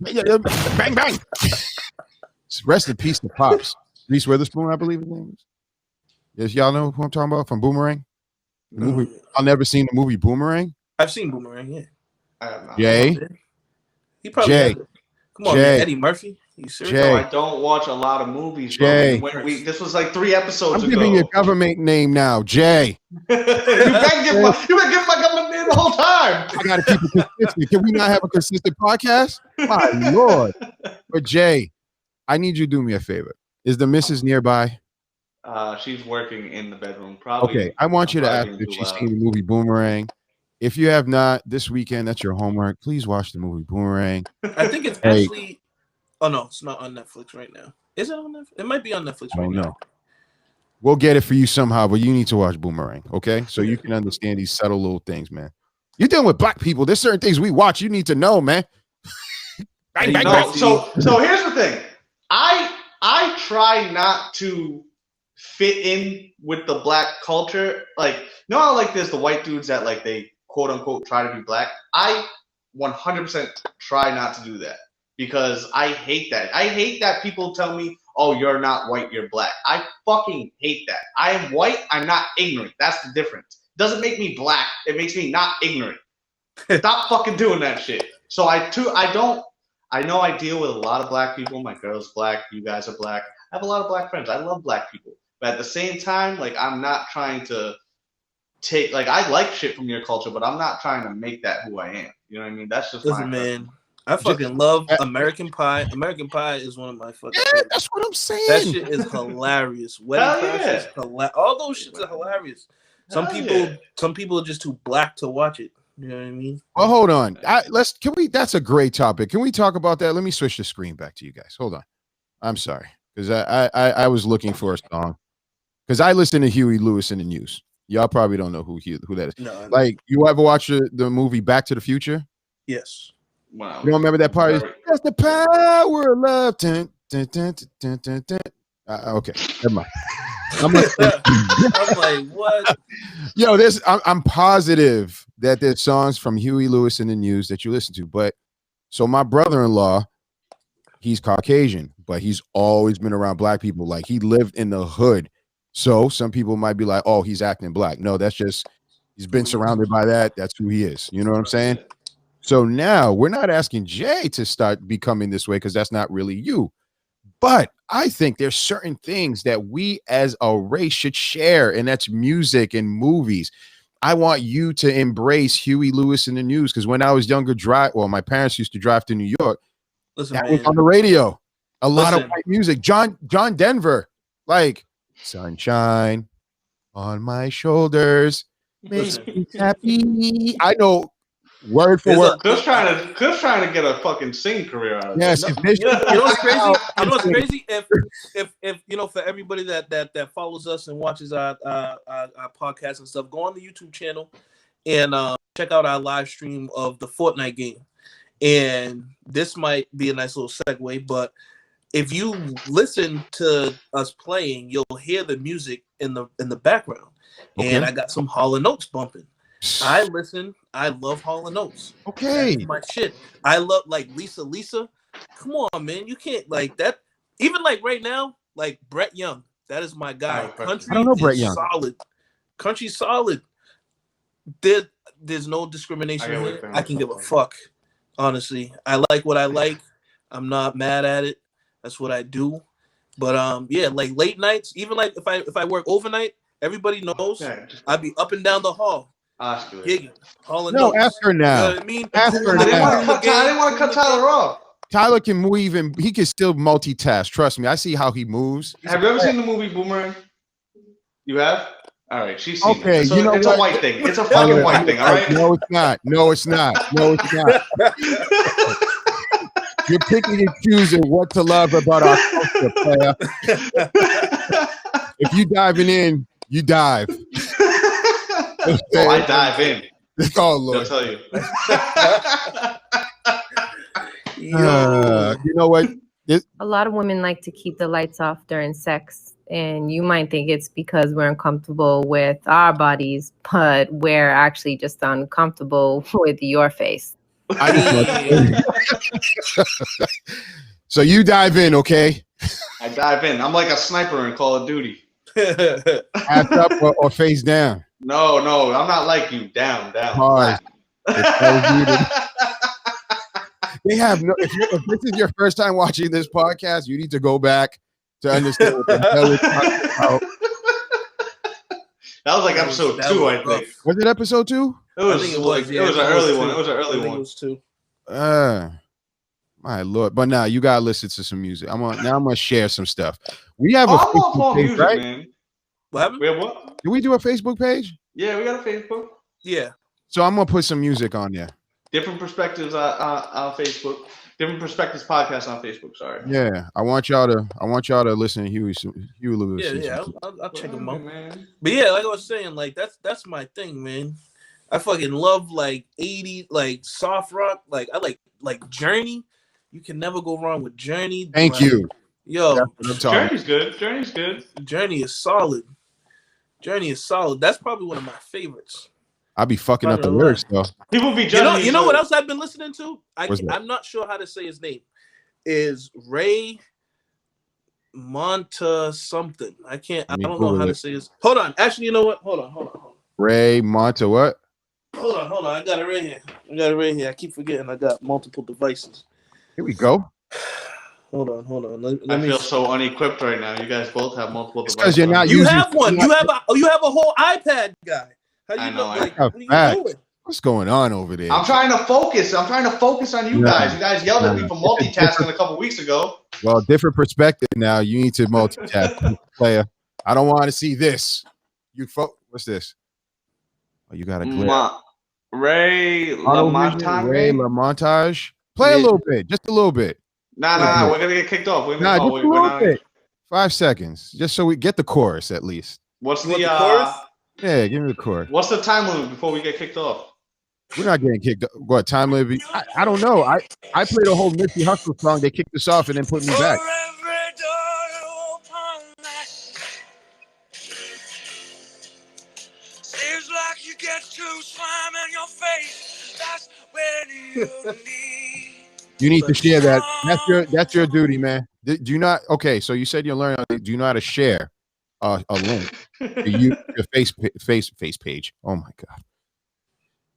Speaker 1: bang, bang. Rest in peace to Pops. Reese Witherspoon, I believe his name is. Yes, y'all know who I'm talking about from Boomerang. The movie. I've never seen the movie Boomerang.
Speaker 3: I've seen Boomerang. Yeah.
Speaker 2: I have not.
Speaker 1: Jay.
Speaker 3: He probably has it. Come on, man. Eddie Murphy. You serious?
Speaker 1: Jay.
Speaker 2: No, I don't watch a lot of movies.
Speaker 1: Jay.
Speaker 2: This was like 3 episodes ago.
Speaker 1: I'm giving you a government name now, Jay.
Speaker 2: You been giving my government name the whole time.
Speaker 1: I gotta keep it consistent. Can we not have a consistent podcast? My Lord. But Jay, I need you to do me a favor. Is the missus nearby?
Speaker 2: She's working in the bedroom. Probably.
Speaker 1: Okay, I want you to ask if she's seen the movie Boomerang. If you have not this weekend, that's your homework. Please watch the movie Boomerang.
Speaker 3: I think it's actually. Oh no, it's not on Netflix right now. Is it on Netflix? It might be on Netflix right now.
Speaker 1: We'll get it for you somehow, but you need to watch Boomerang, okay? So you can understand these subtle little things, man. You're dealing with black people. There's certain things we watch. You need to know, man.
Speaker 2: Bang, bang, bang. So here's the thing. I try not to fit in with the black culture. Like, how like there's the white dudes that like they quote unquote try to be black. I 100% try not to do that because I hate that. I hate that people tell me, oh, you're not white, you're black. I fucking hate that. I am white, I'm not ignorant. That's the difference. It doesn't make me black, it makes me not ignorant. Stop fucking doing that shit. So I know I deal with a lot of black people. My girl's black, you guys are black. I have a lot of black friends. I love black people. But at the same time, like I'm not trying to take I like shit from your culture, but I'm not trying to make that who I am. You know what I mean? That's just
Speaker 3: listen, man. I fucking love American Pie. American Pie is one of my fucking favorites.
Speaker 1: That's what I'm saying.
Speaker 3: That shit is hilarious. Wedding Crashers is hilarious. All those shits are hilarious. Some people are just too black to watch it. You know what I mean?
Speaker 1: Well, hold on. That's a great topic. Can we talk about that? Let me switch the screen back to you guys. Hold on. I'm sorry. Because I was looking for a song. Because I listen to Huey Lewis in the News. Y'all probably don't know who that is. No, like, you ever watch the movie Back to the Future?
Speaker 3: Yes.
Speaker 2: Wow.
Speaker 1: You don't remember that part? That's the power of love. Dun, dun, dun, dun, dun, dun. Okay, never mind. I'm
Speaker 3: like, what?
Speaker 1: Yo, I'm positive that there's songs from Huey Lewis in the News that you listen to. But so my brother-in-law, he's Caucasian, but he's always been around black people. Like, he lived in the hood. So some people might be like, oh, he's acting black. No, that's just, he's been surrounded by that. That's who he is. You know what I'm saying? So now we're not asking Jay to start becoming this way because that's not really you. But I think there's certain things that we as a race should share, and that's music and movies. I want you to embrace Huey Lewis in the News because when I was younger, my parents used to drive to New York.
Speaker 3: Listen,
Speaker 1: that was on the radio. A lot of white music. John Denver, like sunshine on my shoulders makes me happy. I know. Word for word.
Speaker 2: Cliff's trying to get a fucking sing career out of
Speaker 1: this.
Speaker 3: You know what's crazy? You know what's crazy? If you know, for everybody that follows us and watches our podcast and stuff, go on the YouTube channel and check out our live stream of the Fortnite game. And this might be a nice little segue, but if you listen to us playing, you'll hear the music in the background. Okay. And I got some Hall & Oates bumping. I love Hall & Oates.
Speaker 1: Okay.
Speaker 3: That's my shit. I love like Lisa. Come on, man. You can't like that. Even like right now, like Brett Young. That is my guy. Country
Speaker 1: I don't know Brett Young.
Speaker 3: Solid. Country solid. There's no discrimination here. I can give a fuck. Honestly. I like what I like. I'm not mad at it. That's what I do. But yeah, like late nights, even like if I work overnight, everybody knows I'd be up and down the hall.
Speaker 2: Oscar.
Speaker 1: No, ask her now.
Speaker 3: You know I mean?
Speaker 1: Ask her
Speaker 2: I
Speaker 1: now.
Speaker 2: didn't want to cut Tyler off.
Speaker 1: Tyler can move and he can still multitask. Trust me. I see how he moves.
Speaker 2: Have you ever seen the movie Boomerang? You have? All right, she's seen
Speaker 1: okay.
Speaker 2: it. So
Speaker 1: you know
Speaker 2: it's
Speaker 1: what?
Speaker 2: a white thing. It's a fucking white thing. All right.
Speaker 1: No, it's not. No, it's not. No, it's not. You're picking and choosing what to love about our culture, player. If you diving in, you dive.
Speaker 2: Oh, I dive in.
Speaker 1: Oh Lord.
Speaker 2: I'll tell you.
Speaker 1: You know what?
Speaker 4: A lot of women like to keep the lights off during sex, and you might think it's because we're uncomfortable with our bodies, but we're actually just uncomfortable with your face.
Speaker 1: So you dive in, okay?
Speaker 2: I dive in. I'm like a sniper in Call of Duty.
Speaker 1: Ass up or face down?
Speaker 2: No, I'm not like you. Down.
Speaker 1: Hard. They have no. If this is your first time watching this podcast, you need to go back to understand what the hell it's talking about.
Speaker 2: That was like episode 2, I think.
Speaker 1: Was it episode 2?
Speaker 2: It was an early one. It was an early one.
Speaker 3: It was 2.
Speaker 1: My Lord. But now you gotta listen to some music. I'm gonna share some stuff. We have a Facebook page, right?
Speaker 2: Man.
Speaker 3: What happened?
Speaker 2: We have what?
Speaker 1: Did we do a Facebook page?
Speaker 2: Yeah, we got a Facebook.
Speaker 3: Yeah.
Speaker 1: So I'm gonna put some music on there.
Speaker 2: Different perspectives on Facebook. Different Perspectives podcast on Facebook. Sorry.
Speaker 1: Yeah, I want y'all to listen to Huey Lewis.
Speaker 3: Yeah. I'll check them out. Man. But yeah, like I was saying, like that's my thing, man. I fucking love like 80s, like soft rock. Like I like Journey. You can never go wrong with Journey.
Speaker 1: Thank you.
Speaker 3: Yo,
Speaker 2: Journey's good. Journey's good.
Speaker 3: Journey is solid. That's probably one of my favorites.
Speaker 1: I'll be fucking up the lyrics though.
Speaker 2: People be judging.
Speaker 3: You know what else I've been listening to?
Speaker 1: I'm
Speaker 3: not sure how to say his name. Is Ray Monta something? I don't know how to say his. Hold on. Actually, you know what? Hold on.
Speaker 1: Ray Monta what?
Speaker 3: Hold on. I got it right here. I keep forgetting. I got multiple devices.
Speaker 1: Here we go.
Speaker 3: Hold on.
Speaker 2: I feel so unequipped right now. You guys both have multiple devices.
Speaker 1: Because you're not.
Speaker 3: You have one. You have a whole iPad guy. How do you know? Like, what are you doing?
Speaker 1: What's going on over there?
Speaker 2: I'm trying to focus. on you guys. You guys yelled at me for multitasking a couple weeks ago.
Speaker 1: Well, different perspective now. You need to multitask, player. I don't want to see this. What's this? Oh, you got a glare.
Speaker 2: Ray
Speaker 1: LaMontage. Play a little bit, just a little bit.
Speaker 2: Nah. We're gonna get kicked off.
Speaker 1: Just a little bit. 5 seconds, just so we get the chorus at least.
Speaker 2: What's
Speaker 3: the chorus?
Speaker 1: Yeah, give me the chorus.
Speaker 2: What's the time limit before we get kicked off?
Speaker 1: We're not getting kicked off. What time limit? I don't know. I played a whole Nipsey Hussle song. They kicked us off and then put me back.
Speaker 5: Seems like you get too slime in your face. That's when you need.
Speaker 1: You need to share that. That's your duty, man. Do you not? Okay, so you said you're learning. Do you know how to share a link to your face page? Oh my god.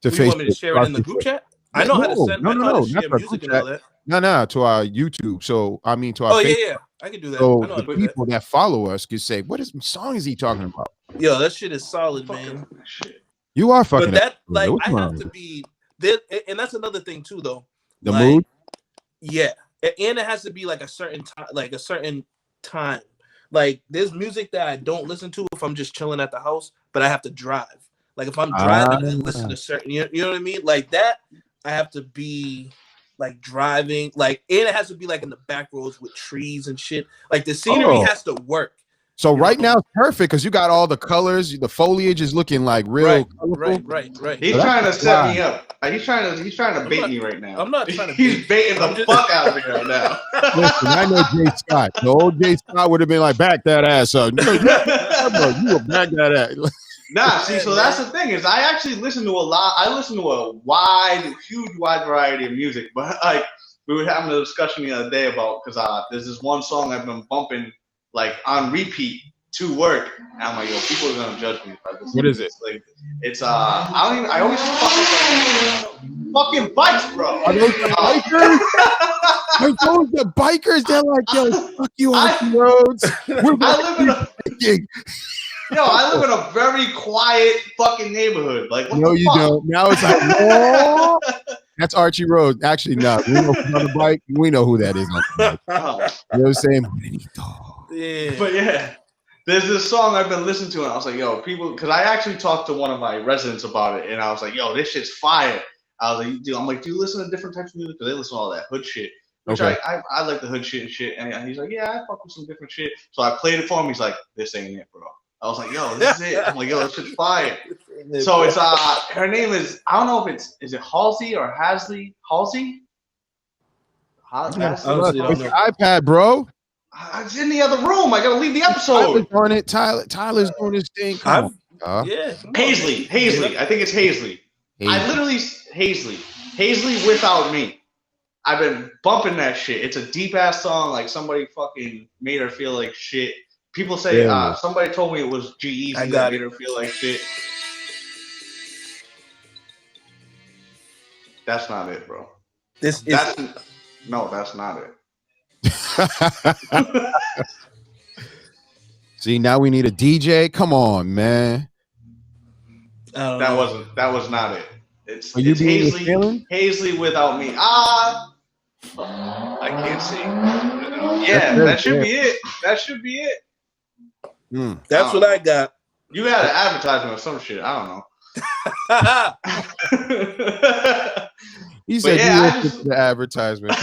Speaker 3: To Facebook. You want me to share it in the group chat? I know how to send.
Speaker 1: No,
Speaker 3: share music and all that.
Speaker 1: No, to our YouTube. So I mean to our.
Speaker 3: Oh yeah, I can do that.
Speaker 1: So the people that follow us can say, "What song is he talking about?"
Speaker 3: Yo, that shit is solid, man.
Speaker 1: You are fucking.
Speaker 3: But that, like, I have to be there, and that's another thing too, though.
Speaker 1: The mood.
Speaker 3: Yeah, and it has to be like a certain time. Like, there's music that I don't listen to if I'm just chilling at the house, but I have to drive. Like, if I'm driving, I listen to certain. You know what I mean? Like that, I have to be like driving. Like, and it has to be like in the back roads with trees and shit. Like the scenery has to work.
Speaker 1: So right now it's perfect because you got all the colors. The foliage is looking like real.
Speaker 3: Right.
Speaker 2: He's trying to set me up. He's trying to bait me right now.
Speaker 3: I'm not trying to.
Speaker 2: He's baiting the fuck out of me right now.
Speaker 1: Listen, I know Jay Scott. The old Jay Scott would have been like, "Back that ass up." You will back that ass.
Speaker 2: Nah, see, so that's the thing is I actually listen to a lot. I listen to a huge wide variety of music. But like we were having a discussion the other day about because there's this one song I've been bumping like on repeat to work. And I'm like, yo, people are gonna judge me if I listen.
Speaker 1: What is it?
Speaker 2: Like, it's I always fucking bikes, bro.
Speaker 1: Are those the bikers? Are those the bikers? They're like, yo, fuck you on the roads.
Speaker 2: I live in a Yo, I live in a very quiet fucking neighborhood. Like, what
Speaker 1: No,
Speaker 2: the
Speaker 1: you
Speaker 2: fuck?
Speaker 1: don't. Now it's like, whoa. That's Archie Rose. Actually, no. We know who's on the bike. We know who that is. On the bike.
Speaker 2: Oh.
Speaker 1: You know what I'm saying?
Speaker 3: Yeah.
Speaker 2: But yeah, there's this song I've been listening to, and I was like, yo, people, because I actually talked to one of my residents about it, and I was like, yo, this shit's fire. I was like, do you listen to different types of music? Because they listen to all that hood shit, which
Speaker 1: Okay.
Speaker 2: I like the hood shit and shit. And he's like, yeah, I fuck with some different shit. So I played it for him. He's like, this ain't it, bro. I was like, yo, this is it. I'm like, yo, this shit's fire. So it's her name is, I don't know if is it Halsey or Halsey? Halsey?
Speaker 3: Honestly, don't know.
Speaker 1: It's your iPad, bro.
Speaker 2: It's in the other room. I gotta leave the episode.
Speaker 1: Tyler's on it. Tyler's doing his thing. Come on.
Speaker 3: Yeah.
Speaker 2: Hazley. I think it's Hazley. I literally Hazley without me. I've been bumping that shit. It's a deep ass song. Like somebody fucking made her feel like shit. People say somebody told me it was G-Eazy that made her feel like shit. That's not it, bro. That's not it.
Speaker 1: See, now we need a DJ. Come on, man.
Speaker 2: That was not it. It's
Speaker 1: Hazley.
Speaker 2: Hazley without me. I can't see. Yeah, that should be it. That should be it.
Speaker 3: That's what I got.
Speaker 2: You had an advertisement or some shit. I don't know.
Speaker 1: He said the advertisement.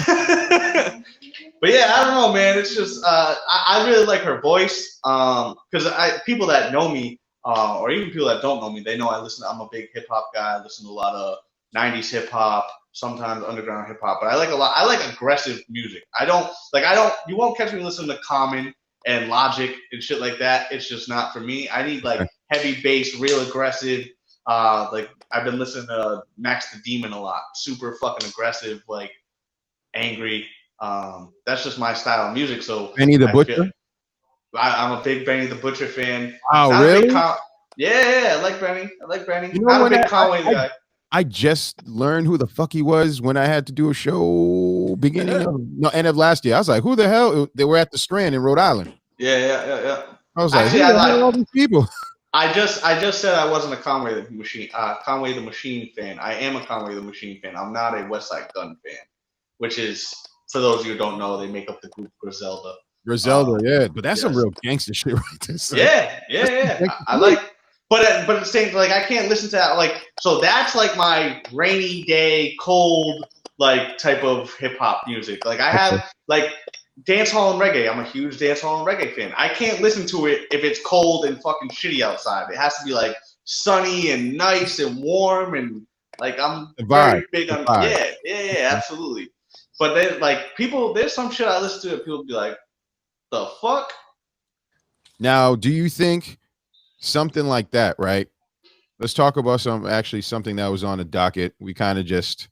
Speaker 2: But yeah, I don't know, man. It's just I really like her voice. Because people that know me, or even people that don't know me, they know I'm a big hip hop guy. I listen to a lot of 90s hip hop, sometimes underground hip hop. But I like aggressive music. You won't catch me listening to Common and Logic and shit like that. It's just not for me. I need like heavy bass, real aggressive. Like I've been listening to Max the Demon a lot. Super fucking aggressive, like angry. That's just my style of music. So
Speaker 1: Benny the Butcher?
Speaker 2: I'm a big Benny the Butcher fan.
Speaker 1: Oh, really?
Speaker 2: Yeah, I like Benny.
Speaker 1: You know,
Speaker 2: Not a big Conway guy.
Speaker 1: I just learned who the fuck he was when I had to do a show end of last year. I was like, who the hell? They were at the Strand in Rhode Island.
Speaker 2: Yeah.
Speaker 1: I was like, who the hell are all these people?
Speaker 2: I just said I wasn't a Conway the Machine fan. I am a Conway the Machine fan. I'm not a West Side Gun fan, which is, for those of you who don't know, they make up the group Griselda.
Speaker 1: Yeah, but that's some real gangster shit right there. So.
Speaker 2: Yeah. I like, but at the same, like, I can't listen to that. Like, so that's like my rainy day, cold, like type of hip hop music. Like I have like dance hall and reggae. I'm a huge dance hall and reggae fan. I can't listen to it if it's cold and fucking shitty outside. It has to be like sunny and nice and warm and like I'm very big on yeah, absolutely. But then like there's some shit I listen to and people be like, the fuck?
Speaker 1: Now, do you think something like that, right? Let's talk about something that was on the docket. We kind of just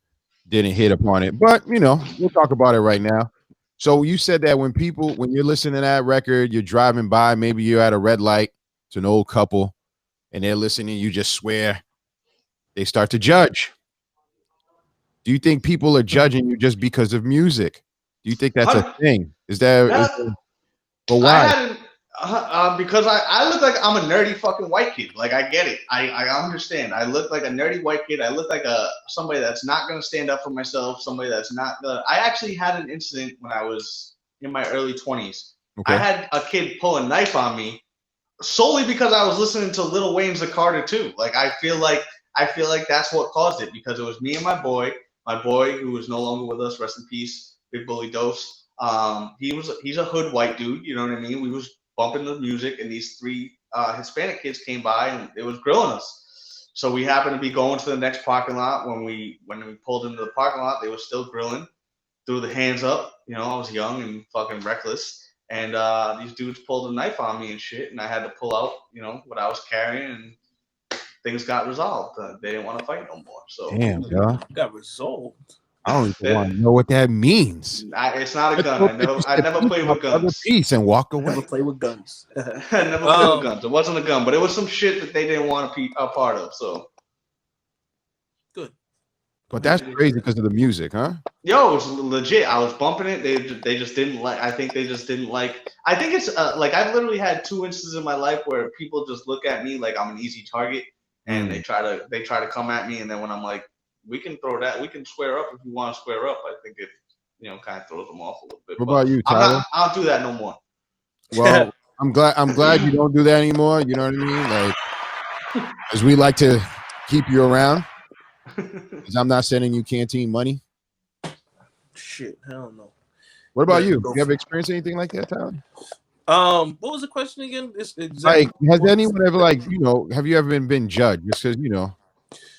Speaker 1: didn't hit upon it, but we'll talk about it right now. So you said that when you're listening to that record, you're driving by, maybe you're at a red light, it's an old couple, and they're listening, you just swear, they start to judge. Do you think people are judging you just because of music? Do you think that's a thing? But why?
Speaker 2: Because I look like I'm a nerdy fucking white kid. Like I get it. I understand. I look like a nerdy white kid. I look like somebody that's not gonna stand up for myself. Somebody that's not gonna. I actually had an incident when I was in my early 20s. Okay. I had a kid pull a knife on me solely because I was listening to Lil Wayne's The Carter 2. Like I feel like that's what caused it, because it was me and my boy who is no longer with us. Rest in peace, Big Bully Dose. He's a hood white dude. You know what I mean? We was bumping the music, and these three Hispanic kids came by, and it was grilling us. So we happened to be going to the next parking lot. When we pulled into the parking lot, they were still grilling. Threw the hands up. I was young and fucking reckless, and these dudes pulled a knife on me and shit, and I had to pull out, what I was carrying, and things got resolved. They didn't want to fight no more. So
Speaker 1: damn, y'all
Speaker 3: got resolved.
Speaker 1: I don't even want to know what that means.
Speaker 2: It's not a gun. I never played with guns.
Speaker 1: Peace and walk away.
Speaker 3: Never play with guns.
Speaker 2: I never played with guns. It wasn't a gun, but it was some shit that they didn't want to be a part of. So
Speaker 3: good.
Speaker 1: But that's crazy because of the music, huh?
Speaker 2: Yo, it's legit. I was bumping it. They just didn't like. I think they just didn't like. I think it's like I've literally had 2 instances in my life where people just look at me like I'm an easy target, and they try to come at me, and then when I'm like, we can square up if you want to square up. I think it kind of throws them off a little bit.
Speaker 1: What about you, Tyler?
Speaker 2: I don't do that no more.
Speaker 1: Well, I'm glad you don't do that anymore. You know what I mean? Like, as we like to keep you around. Because I'm not sending you canteen money.
Speaker 3: Shit, hell no.
Speaker 1: What about you? You ever experienced anything like that, Tyler?
Speaker 3: What was the question again?
Speaker 1: Like, has anyone ever have you ever been judged just because just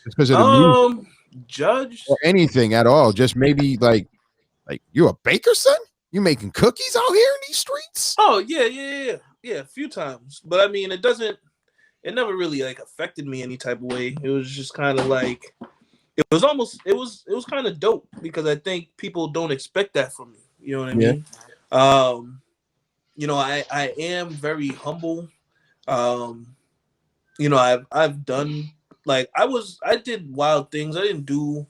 Speaker 1: because of the music?
Speaker 3: Judged
Speaker 1: Or anything at all? Just maybe like you a baker's son? You making cookies out here in these streets?
Speaker 3: Oh yeah, a few times. But I mean, it never really like affected me any type of way. It was just kind of like. It was kind of dope because I think people don't expect that from me. You know what I mean? I am very humble. I've done like I did wild things. I didn't do,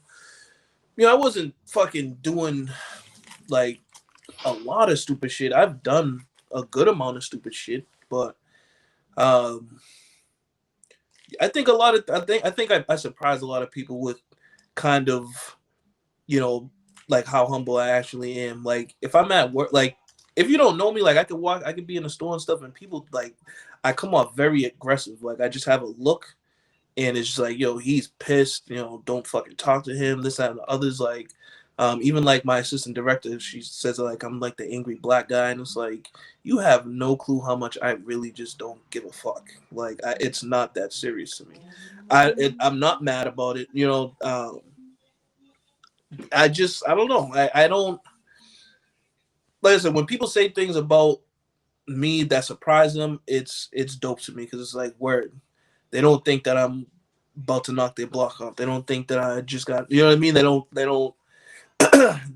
Speaker 3: I wasn't fucking doing like a lot of stupid shit. I've done a good amount of stupid shit, but I think I surprised a lot of people with kind of, like how humble I actually am. Like if I'm at work, like if you don't know me, like I could be in the store and stuff, and people like I come off very aggressive. Like I just have a look, and it's just like, yo, he's pissed. Don't fucking talk to him. This, that, and the others. Like, even like my assistant director, she says like I'm like the angry black guy, and it's like you have no clue how much I really just don't give a fuck. Like it's not that serious to me. I'm not mad about it. I don't know. I don't, like I said, when people say things about me that surprise them, it's dope to me because it's like, word. They don't think that I'm about to knock their block off. They don't think that I just got, you know what I mean? They don't they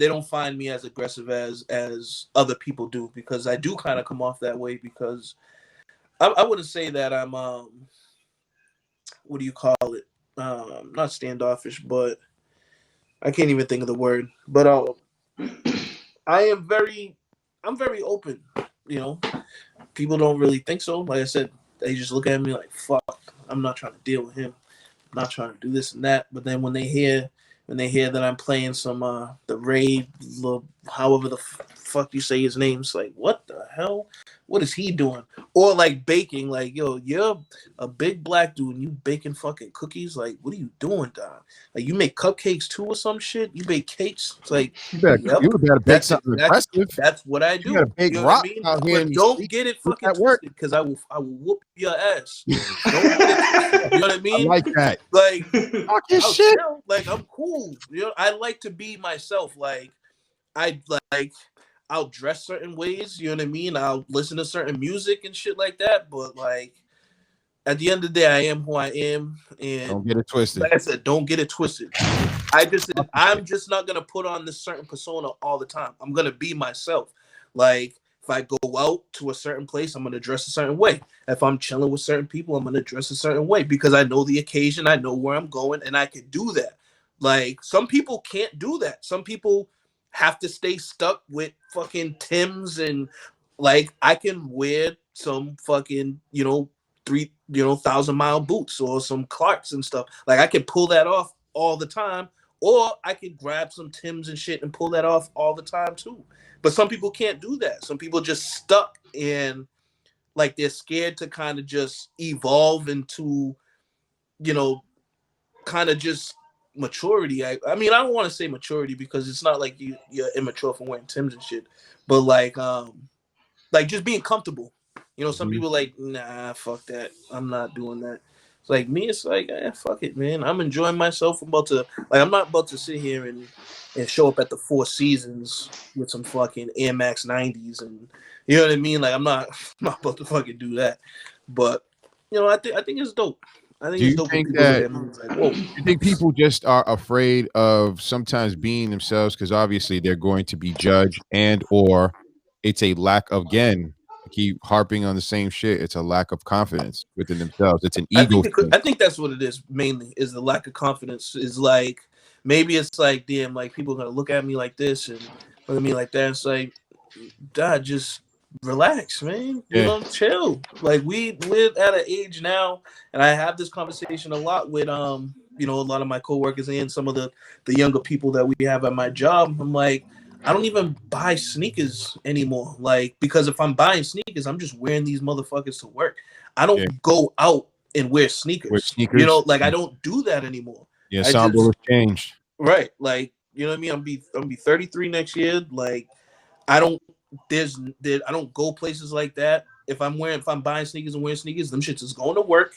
Speaker 3: don't find me as aggressive as other people do, because I do kind of come off that way, because I wouldn't say that I'm what do you call it? Not standoffish, but I can't even think of the word. But I'm very open. People don't really think so. Like I said, they just look at me like, fuck, I'm not trying to deal with him. I'm not trying to do this and that. But then when they hear that I'm playing some the raid, however the fuck you say his name, it's like, what the hell? What is he doing? Or like baking, like, yo, you're a big black dude and you baking fucking cookies. Like, what are you doing, Don? Like, you make cupcakes too or some shit? You bake cakes? It's like,
Speaker 1: you better bake something impressive.
Speaker 3: That's what I do.
Speaker 1: You gotta bake rock out here.
Speaker 3: But don't get it fucking twisted, because I will whoop your ass. Don't get it, you know what I mean?
Speaker 1: I like that.
Speaker 3: Like,
Speaker 1: shit.
Speaker 3: Like, I'm cool. I like to be myself. Like, I'll dress certain ways, you know what I mean? I'll listen to certain music and shit like that. But like, at the end of the day, I am who I am. And
Speaker 1: don't get it twisted.
Speaker 3: Like I said, don't get it twisted. I'm just not gonna put on this certain persona all the time. I'm gonna be myself. Like, if I go out to a certain place, I'm gonna dress a certain way. If I'm chilling with certain people, I'm gonna dress a certain way, because I know the occasion, I know where I'm going, and I can do that. Like, some people can't do that. Some people have to stay stuck with fucking Timbs, and like, I can wear some fucking 1,000-mile boots or some Clarks and stuff. Like, I can pull that off all the time, or I could grab some Timbs and shit and pull that off all the time too. But some people can't do that. Some people just stuck in, like, they're scared to kind of just evolve into, kind of just maturity. I mean, I don't want to say maturity, because it's not like you're immature for wearing Timbs and shit, but like just being comfortable. Some people like, nah, fuck that, I'm not doing that. It's like me, it's like, fuck it, man, I'm enjoying myself. I'm not about to sit here and show up at the Four Seasons with some fucking Air Max 90s, and you know what I mean? Like, I'm not about to fucking do that. But I think it's dope. I think it's dope.
Speaker 1: You think people just are afraid of sometimes being themselves, because obviously they're going to be judged, and or it's a lack of, again, I keep harping on the same shit, it's a lack of confidence within themselves. It's an ego.
Speaker 3: I think that's what it is mainly, is the lack of confidence. Is like, maybe it's like, damn, like people are gonna look at me like this and look at me like that. It's like, God, just relax, man. You know, chill. Like we're at an age now, and I have this conversation a lot with you know, a lot of my coworkers and some of the younger people that we have at my job. I'm like, I don't even buy sneakers anymore. Like, because if I'm buying sneakers, I'm just wearing these motherfuckers to work. I don't go out and wear sneakers. You know, like I don't do that anymore.
Speaker 1: Yeah, Samba was changed.
Speaker 3: Right. Like, you know what I mean? I'm be 33 next year. Like, I don't go places like that. If I'm buying sneakers and wearing sneakers, them shits is going to work.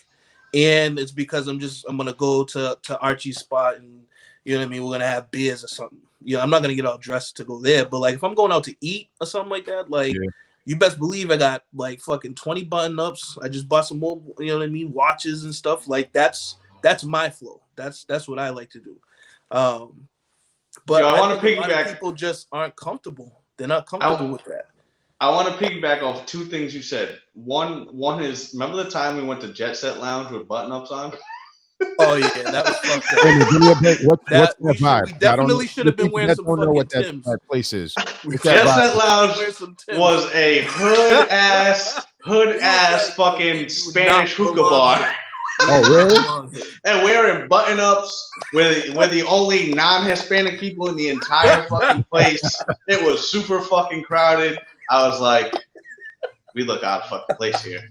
Speaker 3: And it's because I'm gonna go to Archie's spot and, you know what I mean, we're gonna have beers or something. You know, I'm not gonna get all dressed to go there. But like if I'm going out to eat or something like that, like you best believe I got like fucking 20 button-ups. I just bought some more, you know what I mean, watches and stuff. Like that's my flow. That's what I like to do. But
Speaker 2: I want to piggyback.
Speaker 3: People just aren't comfortable. They're not comfortable with that.
Speaker 2: I want to piggyback off two things you said. One is, remember the time we went to Jet Set Lounge with button-ups on?
Speaker 3: Oh yeah, that was fucked up.
Speaker 1: What's that vibe?
Speaker 3: We definitely should have been wearing some fucking
Speaker 1: know what
Speaker 3: Timbs.
Speaker 1: that place is.
Speaker 2: Jet Set Lounge was a hood ass fucking Spanish hookah bar.
Speaker 1: Oh really?
Speaker 2: And wearing button-ups. We're the only non-Hispanic people in the entire fucking place. It was super fucking crowded. I was like, we look out of fucking place here.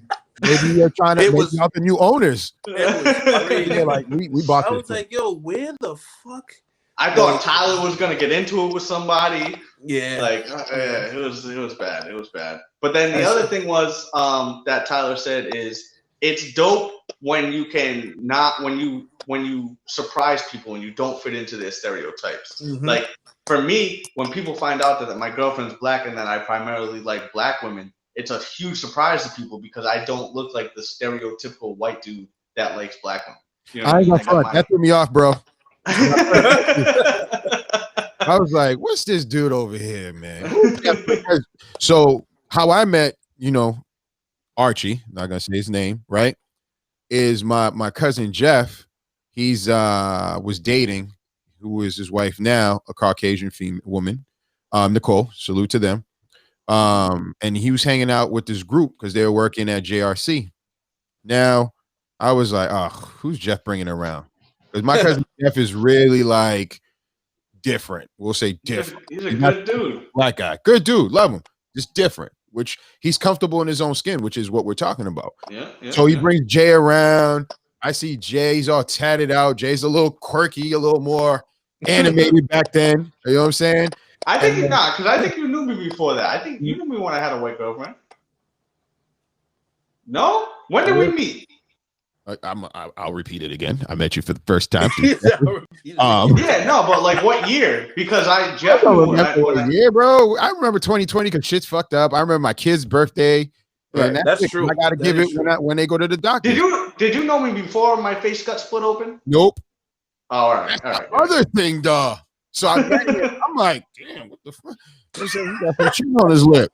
Speaker 1: Maybe you're trying to make out the new owners.
Speaker 3: It was crazy.
Speaker 1: Yeah, like we bought this.
Speaker 3: I was like, yo, where the fuck?
Speaker 2: I thought Tyler was gonna get into it with somebody.
Speaker 3: Yeah.
Speaker 2: Like it was bad. It was bad. But then the other thing was that Tyler said is it's dope when you can not when you surprise people and you don't fit into their stereotypes.
Speaker 3: Mm-hmm.
Speaker 2: Like for me, when people find out that my girlfriend's black and that I primarily like black women, it's a huge surprise to people because I don't look like the stereotypical white dude that likes black women. You know
Speaker 1: I ain't gonna front. That threw me off, bro. I was like, what's this dude over here, man? So how I met, you know, Archie, not gonna say his name, right? Is my cousin Jeff. He's was dating, who is his wife now, a Caucasian female woman, Nicole. Salute to them. And he was hanging out with this group because they were working at JRC. Now, I was like, oh, who's Jeff bringing around? Because my cousin Jeff is really like different. We'll say different.
Speaker 2: He's a good dude.
Speaker 1: Black guy. Good dude. Love him. Just different, which he's comfortable in his own skin, which is what we're talking about.
Speaker 2: Yeah.
Speaker 1: So he brings Jay around. I see Jay. He's all tatted out. Jay's a little quirky, a little more animated back then. You know what I'm saying?
Speaker 2: I think you're not, because I think you knew me before that. I think you knew me when I had a white girlfriend. No? When did we meet?
Speaker 1: I'll repeat it again. I met you for the first time.
Speaker 2: Yeah, no, but like what year? Because Jeff.
Speaker 1: Yeah, bro. I remember 2020 because shit's fucked up. I remember my kid's birthday.
Speaker 3: Right, that's true.
Speaker 1: I gotta give it when they go to the doctor.
Speaker 2: Did you know me before my face got split open?
Speaker 1: Nope.
Speaker 2: Oh, all right.
Speaker 1: Other thing, dog. So I'm like, damn, what the fuck? He got some chin on his lip.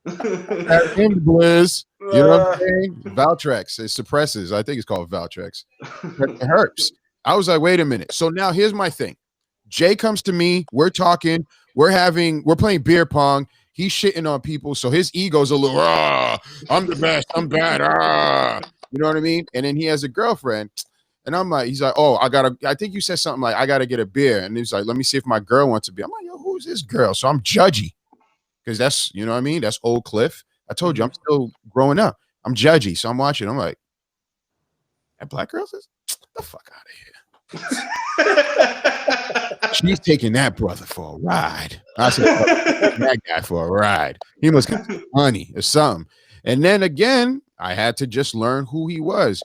Speaker 1: In Blizz, you know what I'm saying? Valtrex, it suppresses. I think it's called Valtrex. It hurts. I was like, wait a minute. So now here's my thing. Jay comes to me. We're talking. We're playing beer pong. He's shitting on people. So his ego's a little, I'm the best. I'm bad. You know what I mean? And then he has a girlfriend. And I'm like, he's like, oh, I think you said something like, I got to get a beer. And he's like, let me see if my girl wants a beer. I'm like, yo, who's this girl? So I'm judgy. Because that's, you know what I mean? That's old Cliff. I told you, I'm still growing up. I'm judgy. So I'm watching. I'm like, that black girl says, get the fuck out of here. She's taking that brother for a ride. I said, that guy for a ride. He must get money or something. And then again, I had to just learn who he was.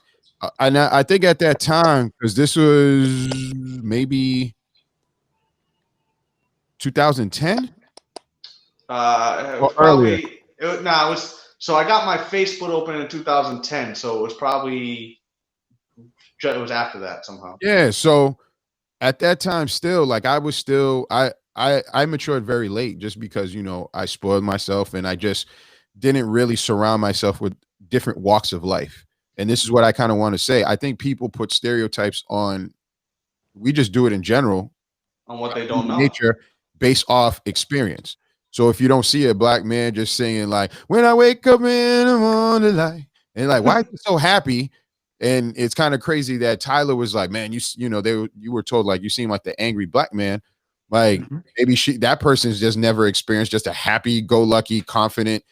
Speaker 1: And I think at that time, because this was maybe 2010.
Speaker 2: Earlier. It was. So I got my face split open in 2010. So it was probably. It was after that somehow.
Speaker 1: Yeah. So at that time, still, like I was still, I matured very late just because, you know, I spoiled myself and I just didn't really surround myself with different walks of life. And this is what I kind of want to say. I think people put stereotypes on. We just do it in general
Speaker 2: on what they don't know.
Speaker 1: Nature based off experience. So if you don't see a black man just singing like "When I wake up in the morning light," and like, why is he so happy? And it's kind of crazy that Tyler was like, man, you were told like you seem like the angry black man. Like maybe that person's just never experienced just a happy-go-lucky, confident,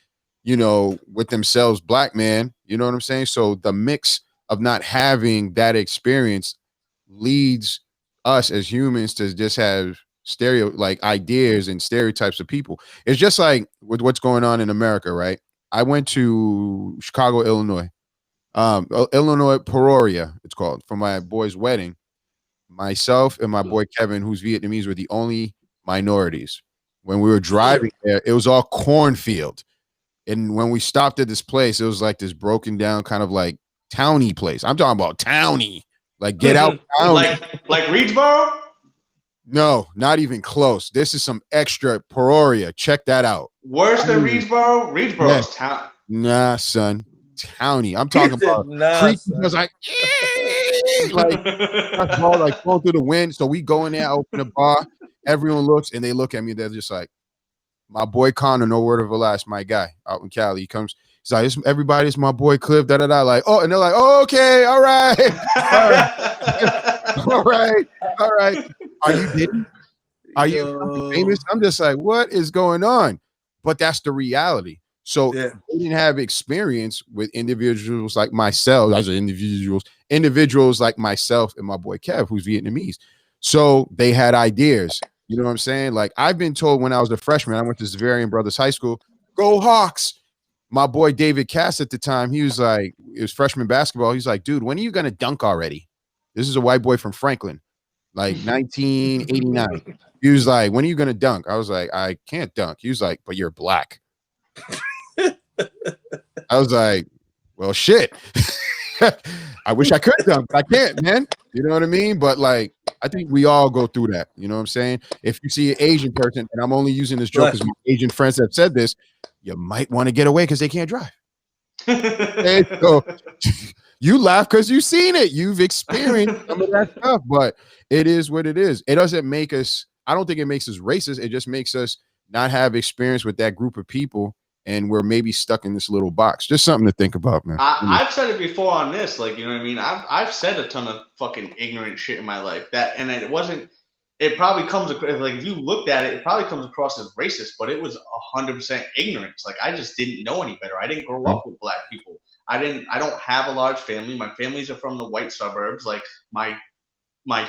Speaker 1: with themselves black man. You know what I'm saying? So the mix of not having that experience leads us as humans to just have ideas and stereotypes of people. It's just like with what's going on in America, right? I went to Chicago, Illinois. Illinois Peoria, it's called, for my boy's wedding. Myself and my boy Kevin, who's Vietnamese, were the only minorities. When we were driving there, it was all cornfield. And when we stopped at this place, it was like this broken down kind of like towny place. I'm talking about towny. Like get out.
Speaker 2: like Reedsboro?
Speaker 1: No, not even close. This is some extra Peoria. Check that out.
Speaker 2: Worse than Reedsboro? Reedsboro's town.
Speaker 1: Nah, son. Towny. I'm talking about creaky. Was like like going through the wind. So we go in there, open the bar. Everyone looks and they look at me. They're just like, my boy Connor, no word of a lie, my guy out in Cali. He comes. He's like, everybody's my boy Cliff. Da da da. Like, oh, and they're like, oh, okay, all right, all right, all right. Are you kidding? Are you famous? I'm just like, what is going on? But that's the reality. So we didn't have experience with individuals like myself. As individuals like myself and my boy Kev, who's Vietnamese. So they had ideas. You know what I'm saying? Like I've been told when I was a freshman, I went to Zavarian Brothers High School. Go Hawks! My boy David Cass at the time, he was like, it was freshman basketball. He's like, dude, when are you gonna dunk already? This is a white boy from Franklin, like 1989. He was like, when are you gonna dunk? I was like, I can't dunk. He was like, but you're black. I was like, well, shit. I wish I could dunk, but I can't, man. You know what I mean? But like, I think we all go through that. You know what I'm saying? If you see an Asian person, and I'm only using this joke because my Asian friends have said this, you might want to get away because they can't drive. And so you laugh because you've seen it. You've experienced some of that stuff, but it is what it is. It doesn't make us, I don't think it makes us racist. It just makes us not have experience with that group of people. And we're maybe stuck in this little box. Just something to think about, man.
Speaker 2: I've said it before on this, like, you know what I mean? I've said a ton of fucking ignorant shit in my life. It probably comes across, like, if you looked at it, it probably comes across as racist, but it was 100% ignorance. Like, I just didn't know any better. I didn't grow up with black people. I don't have a large family. My families are from the white suburbs. Like, my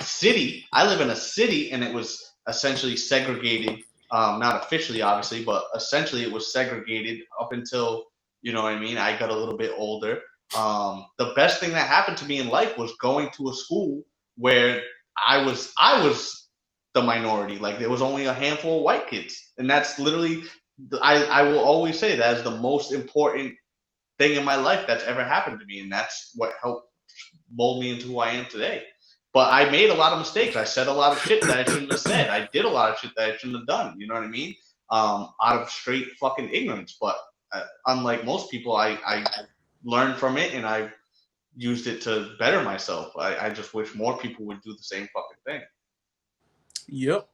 Speaker 2: city, I live in a city, and it was essentially segregated. Not officially, obviously, but essentially it was segregated up until, you know what I mean, I got a little bit older. The best thing that happened to me in life was going to a school where I was the minority. Like, there was only a handful of white kids. And that's literally, I will always say that is the most important thing in my life that's ever happened to me. And that's what helped mold me into who I am today. But I made a lot of mistakes. I said a lot of shit that I shouldn't have said. I did a lot of shit that I shouldn't have done. You know what I mean? Out of straight fucking ignorance. But unlike most people, I learned from it and I used it to better myself. I just wish more people would do the same fucking thing.
Speaker 3: Yep.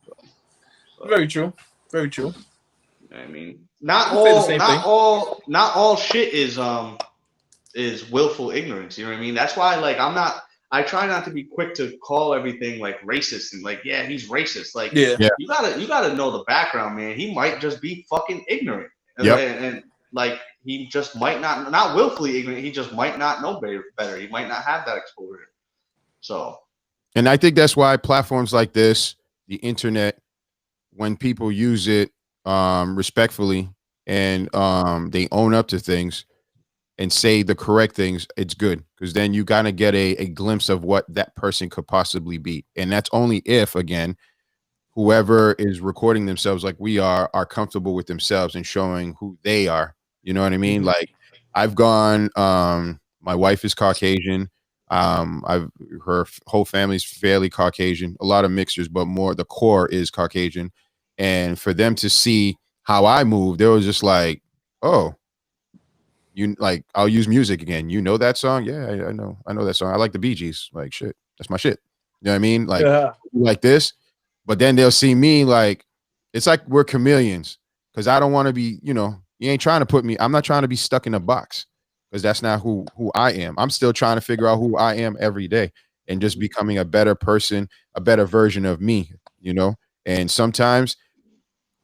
Speaker 3: Very true. Very true.
Speaker 2: I mean, not all shit is willful ignorance. You know what I mean? That's why, like, I try not to be quick to call everything like racist and like, yeah, he's racist. Like, you gotta know the background, man. He might just be fucking ignorant, and like he just might not willfully ignorant. He just might not know better. He might not have that exposure. So,
Speaker 1: and I think that's why platforms like this, the internet, when people use it respectfully and they own up to things and say the correct things, it's good, because then you gotta get a glimpse of what that person could possibly be. And that's only if, again, whoever is recording themselves like we are comfortable with themselves and showing who they are. You know what I mean? Like, I've gone, my wife is Caucasian. Her whole family's fairly Caucasian, a lot of mixtures, but more the core is Caucasian. And for them to see how I move, they was just like, oh, you like, I'll use music again. You know that song? Yeah, I know that song. I like the Bee Gees. Like, shit, that's my shit. You know what I mean? Like, like this. But then they'll see me like, it's like we're chameleons, because I don't want to be, you ain't trying to put me, I'm not trying to be stuck in a box, because that's not who I am. I'm still trying to figure out who I am every day and just becoming a better person, a better version of me, and sometimes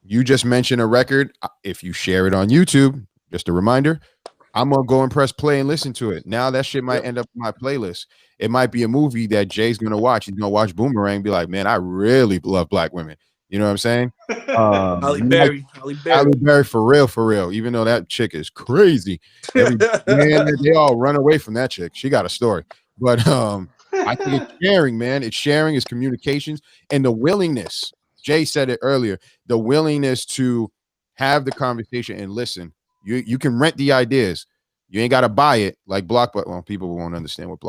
Speaker 1: you just mention a record. If you share it on YouTube, just a reminder, I'm going to go and press play and listen to it. Now that shit might end up in my playlist. It might be a movie that Jay's going to watch. He's going to watch Boomerang and be like, man, I really love black women. You know what I'm saying?
Speaker 3: Halle Berry.
Speaker 1: Halle Berry, for real. Even though that chick is crazy. Man, they all run away from that chick. She got a story. But I think it's sharing, man. It's sharing, it's communications, and the willingness. Jay said it earlier. The willingness to have the conversation and listen. You can rent the ideas. You ain't got to buy it like Blockbuster. Well, people won't understand what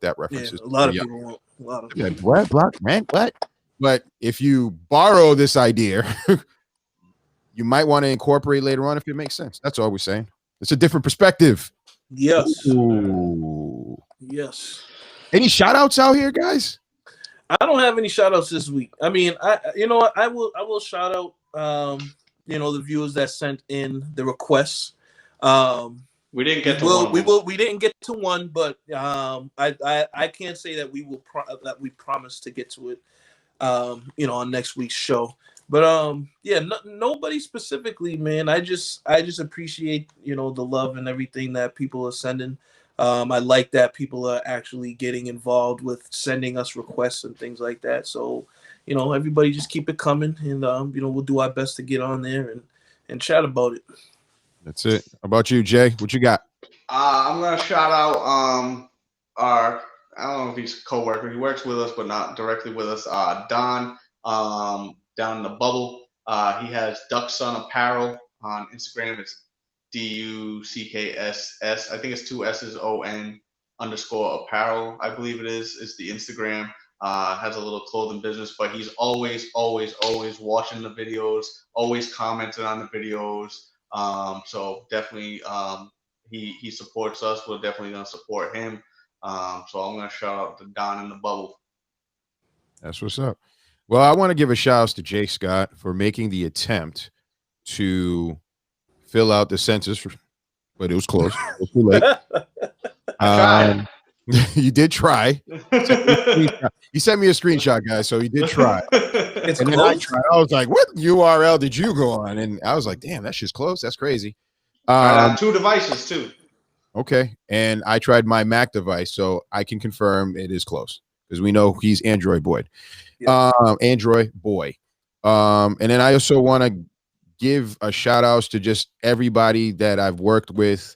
Speaker 1: that reference is.
Speaker 3: A lot of people won't. A lot of people.
Speaker 1: What? Rent? What? But if you borrow this idea, you might want to incorporate later on if it makes sense. That's all we're saying. It's a different perspective.
Speaker 3: Yes.
Speaker 1: Ooh.
Speaker 3: Yes.
Speaker 1: Any shout outs out here, guys?
Speaker 3: I don't have any shout outs this week. I mean, I will shout out the viewers that sent in the requests.
Speaker 2: We didn't get to one.
Speaker 3: We didn't get to one, but I can't say that we promised to get to it on next week's show. But nobody specifically, man. I just appreciate the love and everything that people are sending. I like that people are actually getting involved with sending us requests and things like that. So everybody just keep it coming, and we'll do our best to get on there and chat about it.
Speaker 1: That's it. How about you, Jay? What you got?
Speaker 2: I'm gonna shout out our, I don't know if he's a coworker. He works with us, but not directly with us. Don, down in the bubble. He has Duck Sun Apparel on Instagram. It's DUCKSS. I think it's 2 S's _apparel. I believe it is. It's the Instagram. Has a little clothing business, but he's always watching the videos, always commenting on the videos. So definitely, he supports us. We're definitely gonna support him. So I'm gonna shout out to Don in the bubble.
Speaker 1: That's what's up. Well, I want to give a shout out to Jay Scott for making the attempt to fill out the census, but it was close. It was too late. You did try. You sent me a screenshot, guys, so you did try.
Speaker 3: It's
Speaker 1: and
Speaker 3: close.
Speaker 1: Then I tried. I was like, what URL did you go on? And I was like, damn, that shit's close. That's crazy.
Speaker 2: On 2 devices too.
Speaker 1: Okay. And I tried my Mac device, so I can confirm it is close because we know he's Android boy.
Speaker 3: Yeah.
Speaker 1: Android boy. And then I also want to give a shout outs to just everybody that I've worked with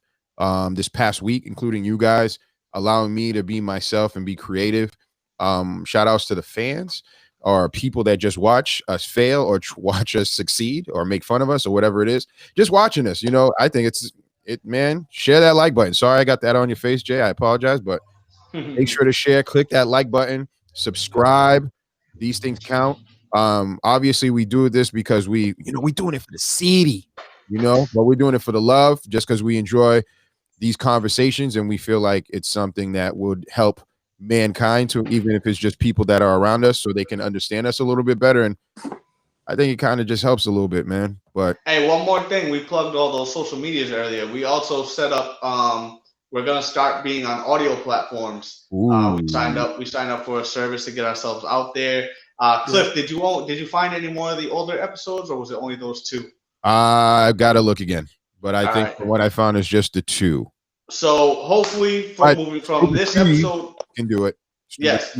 Speaker 1: this past week, including you guys, allowing me to be myself and be creative. Shout outs to the fans or people that just watch us fail or watch us succeed or make fun of us or whatever it is. Just watching us, I think man, share that like button. Sorry I got that on your face, Jay. I apologize, but make sure to share, click that like button, subscribe. These things count. Obviously we do this because we doing it for the city, but we're doing it for the love, just because we enjoy these conversations and we feel like it's something that would help mankind, to even if it's just people that are around us so they can understand us a little bit better. And I think it kind of just helps a little bit, man. But
Speaker 2: hey, one more thing, we plugged all those social medias earlier. We also set up we're gonna start being on audio platforms. We signed up for a service to get ourselves out there. Cliff, did you find any more of the older episodes, or was it only those 2?
Speaker 1: I've got to look again, but I think what I found is just the 2.
Speaker 2: So hopefully, moving from this episode,
Speaker 1: can do it.
Speaker 2: Yes.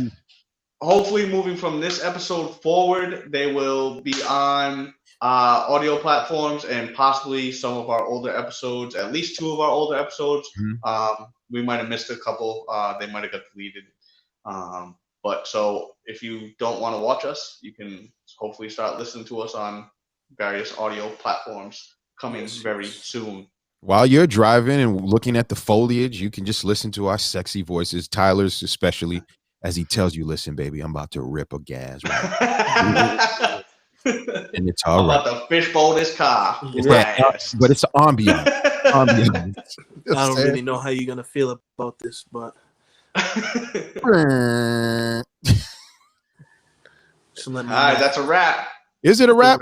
Speaker 2: Hopefully, moving from this episode forward, they will be on audio platforms and possibly some of our older episodes, at least 2 of our older episodes.
Speaker 1: Mm-hmm.
Speaker 2: We might have missed a couple. They might have got deleted. But so if you don't want to watch us, you can hopefully start listening to us on various audio platforms coming very soon.
Speaker 1: While you're driving and looking at the foliage, you can just listen to our sexy voices, Tyler's especially, as he tells you, listen, baby, I'm about to rip a gas. Right? And it's all right.
Speaker 2: I'm about to fishbowl this car.
Speaker 1: But it's ambient.
Speaker 3: I don't really know how you're going to feel about this, but...
Speaker 2: All right, that's a wrap.
Speaker 1: Is it a wrap?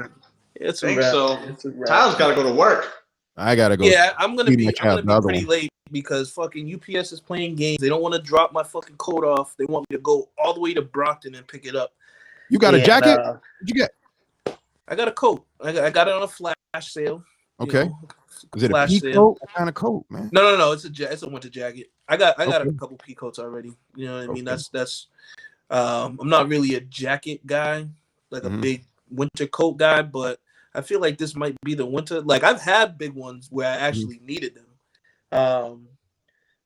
Speaker 3: It's
Speaker 2: I
Speaker 3: a
Speaker 2: think
Speaker 3: wrap.
Speaker 2: so.
Speaker 3: It's a wrap.
Speaker 2: Tyler's got to go to work.
Speaker 1: I gotta go.
Speaker 3: Yeah, I'm gonna be
Speaker 1: the other
Speaker 3: pretty
Speaker 1: one.
Speaker 3: late because fucking UPS is playing games. They don't want to drop my fucking coat off. They want me to go all the way to Brockton and pick it up.
Speaker 1: You got a jacket? What'd you get?
Speaker 3: I got a coat. I got it on a flash sale.
Speaker 1: Okay. Is it a
Speaker 3: flash
Speaker 1: pea
Speaker 3: sale.
Speaker 1: coat? What kind of coat, man?
Speaker 3: No. It's a winter jacket. I got a couple pea coats already. You know what I mean? That's. I'm not really a jacket guy, like a big winter coat guy, but I feel like this might be the winter. Like I've had big ones where I actually needed them.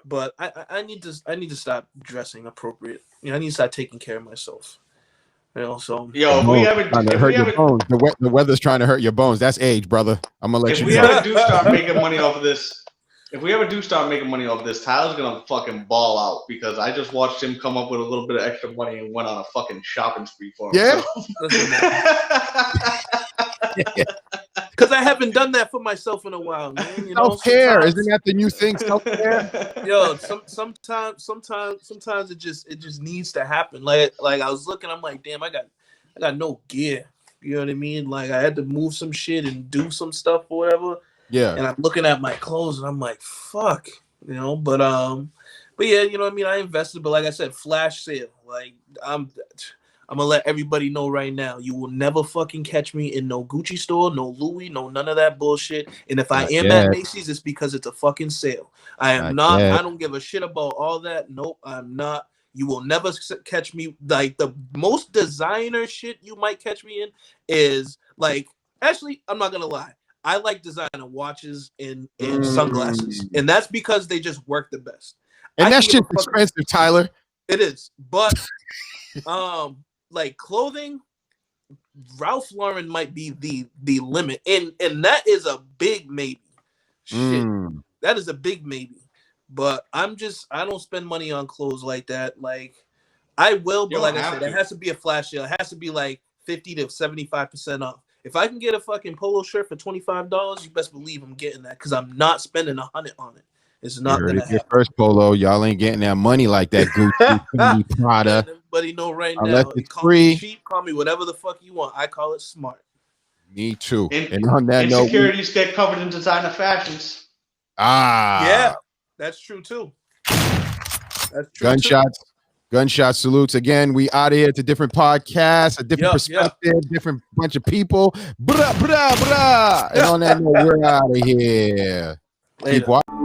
Speaker 3: But I need to stop dressing appropriate. You know, I need to start taking care of myself. You know, so
Speaker 2: if we ever
Speaker 1: hurt your bones. The weather's trying to hurt your bones. That's age, brother. I'm gonna let you know.
Speaker 2: If we ever do start making money off of this, Tyler's gonna fucking ball out because I just watched him come up with a little bit of extra money and went on a fucking shopping spree for himself.
Speaker 3: Yeah. Because I haven't done that for myself in a while, man. You know,
Speaker 1: self-care, isn't that the new thing? Self-care.
Speaker 3: Yo, sometimes it just needs to happen. Like I was looking, I'm like, damn, I got no gear. You know what I mean? Like I had to move some shit and do some stuff or whatever. Yeah. And I'm looking at my clothes and I'm like, fuck, you know. But yeah, you know what I mean. I invested, but like I said, flash sale. Like I'm gonna let everybody know right now. You will never fucking catch me in no Gucci store, no Louis, no none of that bullshit. And if I am at Macy's, it's because it's a fucking sale. I am not. I don't give a shit about all that. Nope, I'm not. You will never catch me. Like the most designer shit you might catch me in is like. Actually, I'm not gonna lie. I like designer watches and sunglasses, and that's because they just work the best.
Speaker 1: And that's just expensive, Tyler.
Speaker 3: It is, but like clothing, Ralph Lauren might be the limit, and that is a big maybe. Shit, that is a big maybe. But I don't spend money on clothes like that. Like I will, but like I said, it has to be a flash sale. It has to be like 50 to 75% off. If I can get a fucking polo shirt for $25, you best believe I'm getting that because I'm not spending $100 on it. It's not gonna happen.
Speaker 1: Your first polo, y'all ain't getting that money like that Gucci Prada.
Speaker 3: Everybody know right
Speaker 1: now.
Speaker 3: You call me cheap, call me whatever the fuck you want. I call it smart.
Speaker 1: Me too.
Speaker 2: And on that note, insecurities get covered in designer fashions.
Speaker 3: Yeah, that's true too. That's true.
Speaker 1: Gunshot salutes. Again, we out of here. It's a different podcast, a different perspective, different bunch of people. Brah, brah, brah. And on that note, we're out of here.
Speaker 3: Later.
Speaker 1: Keep watching.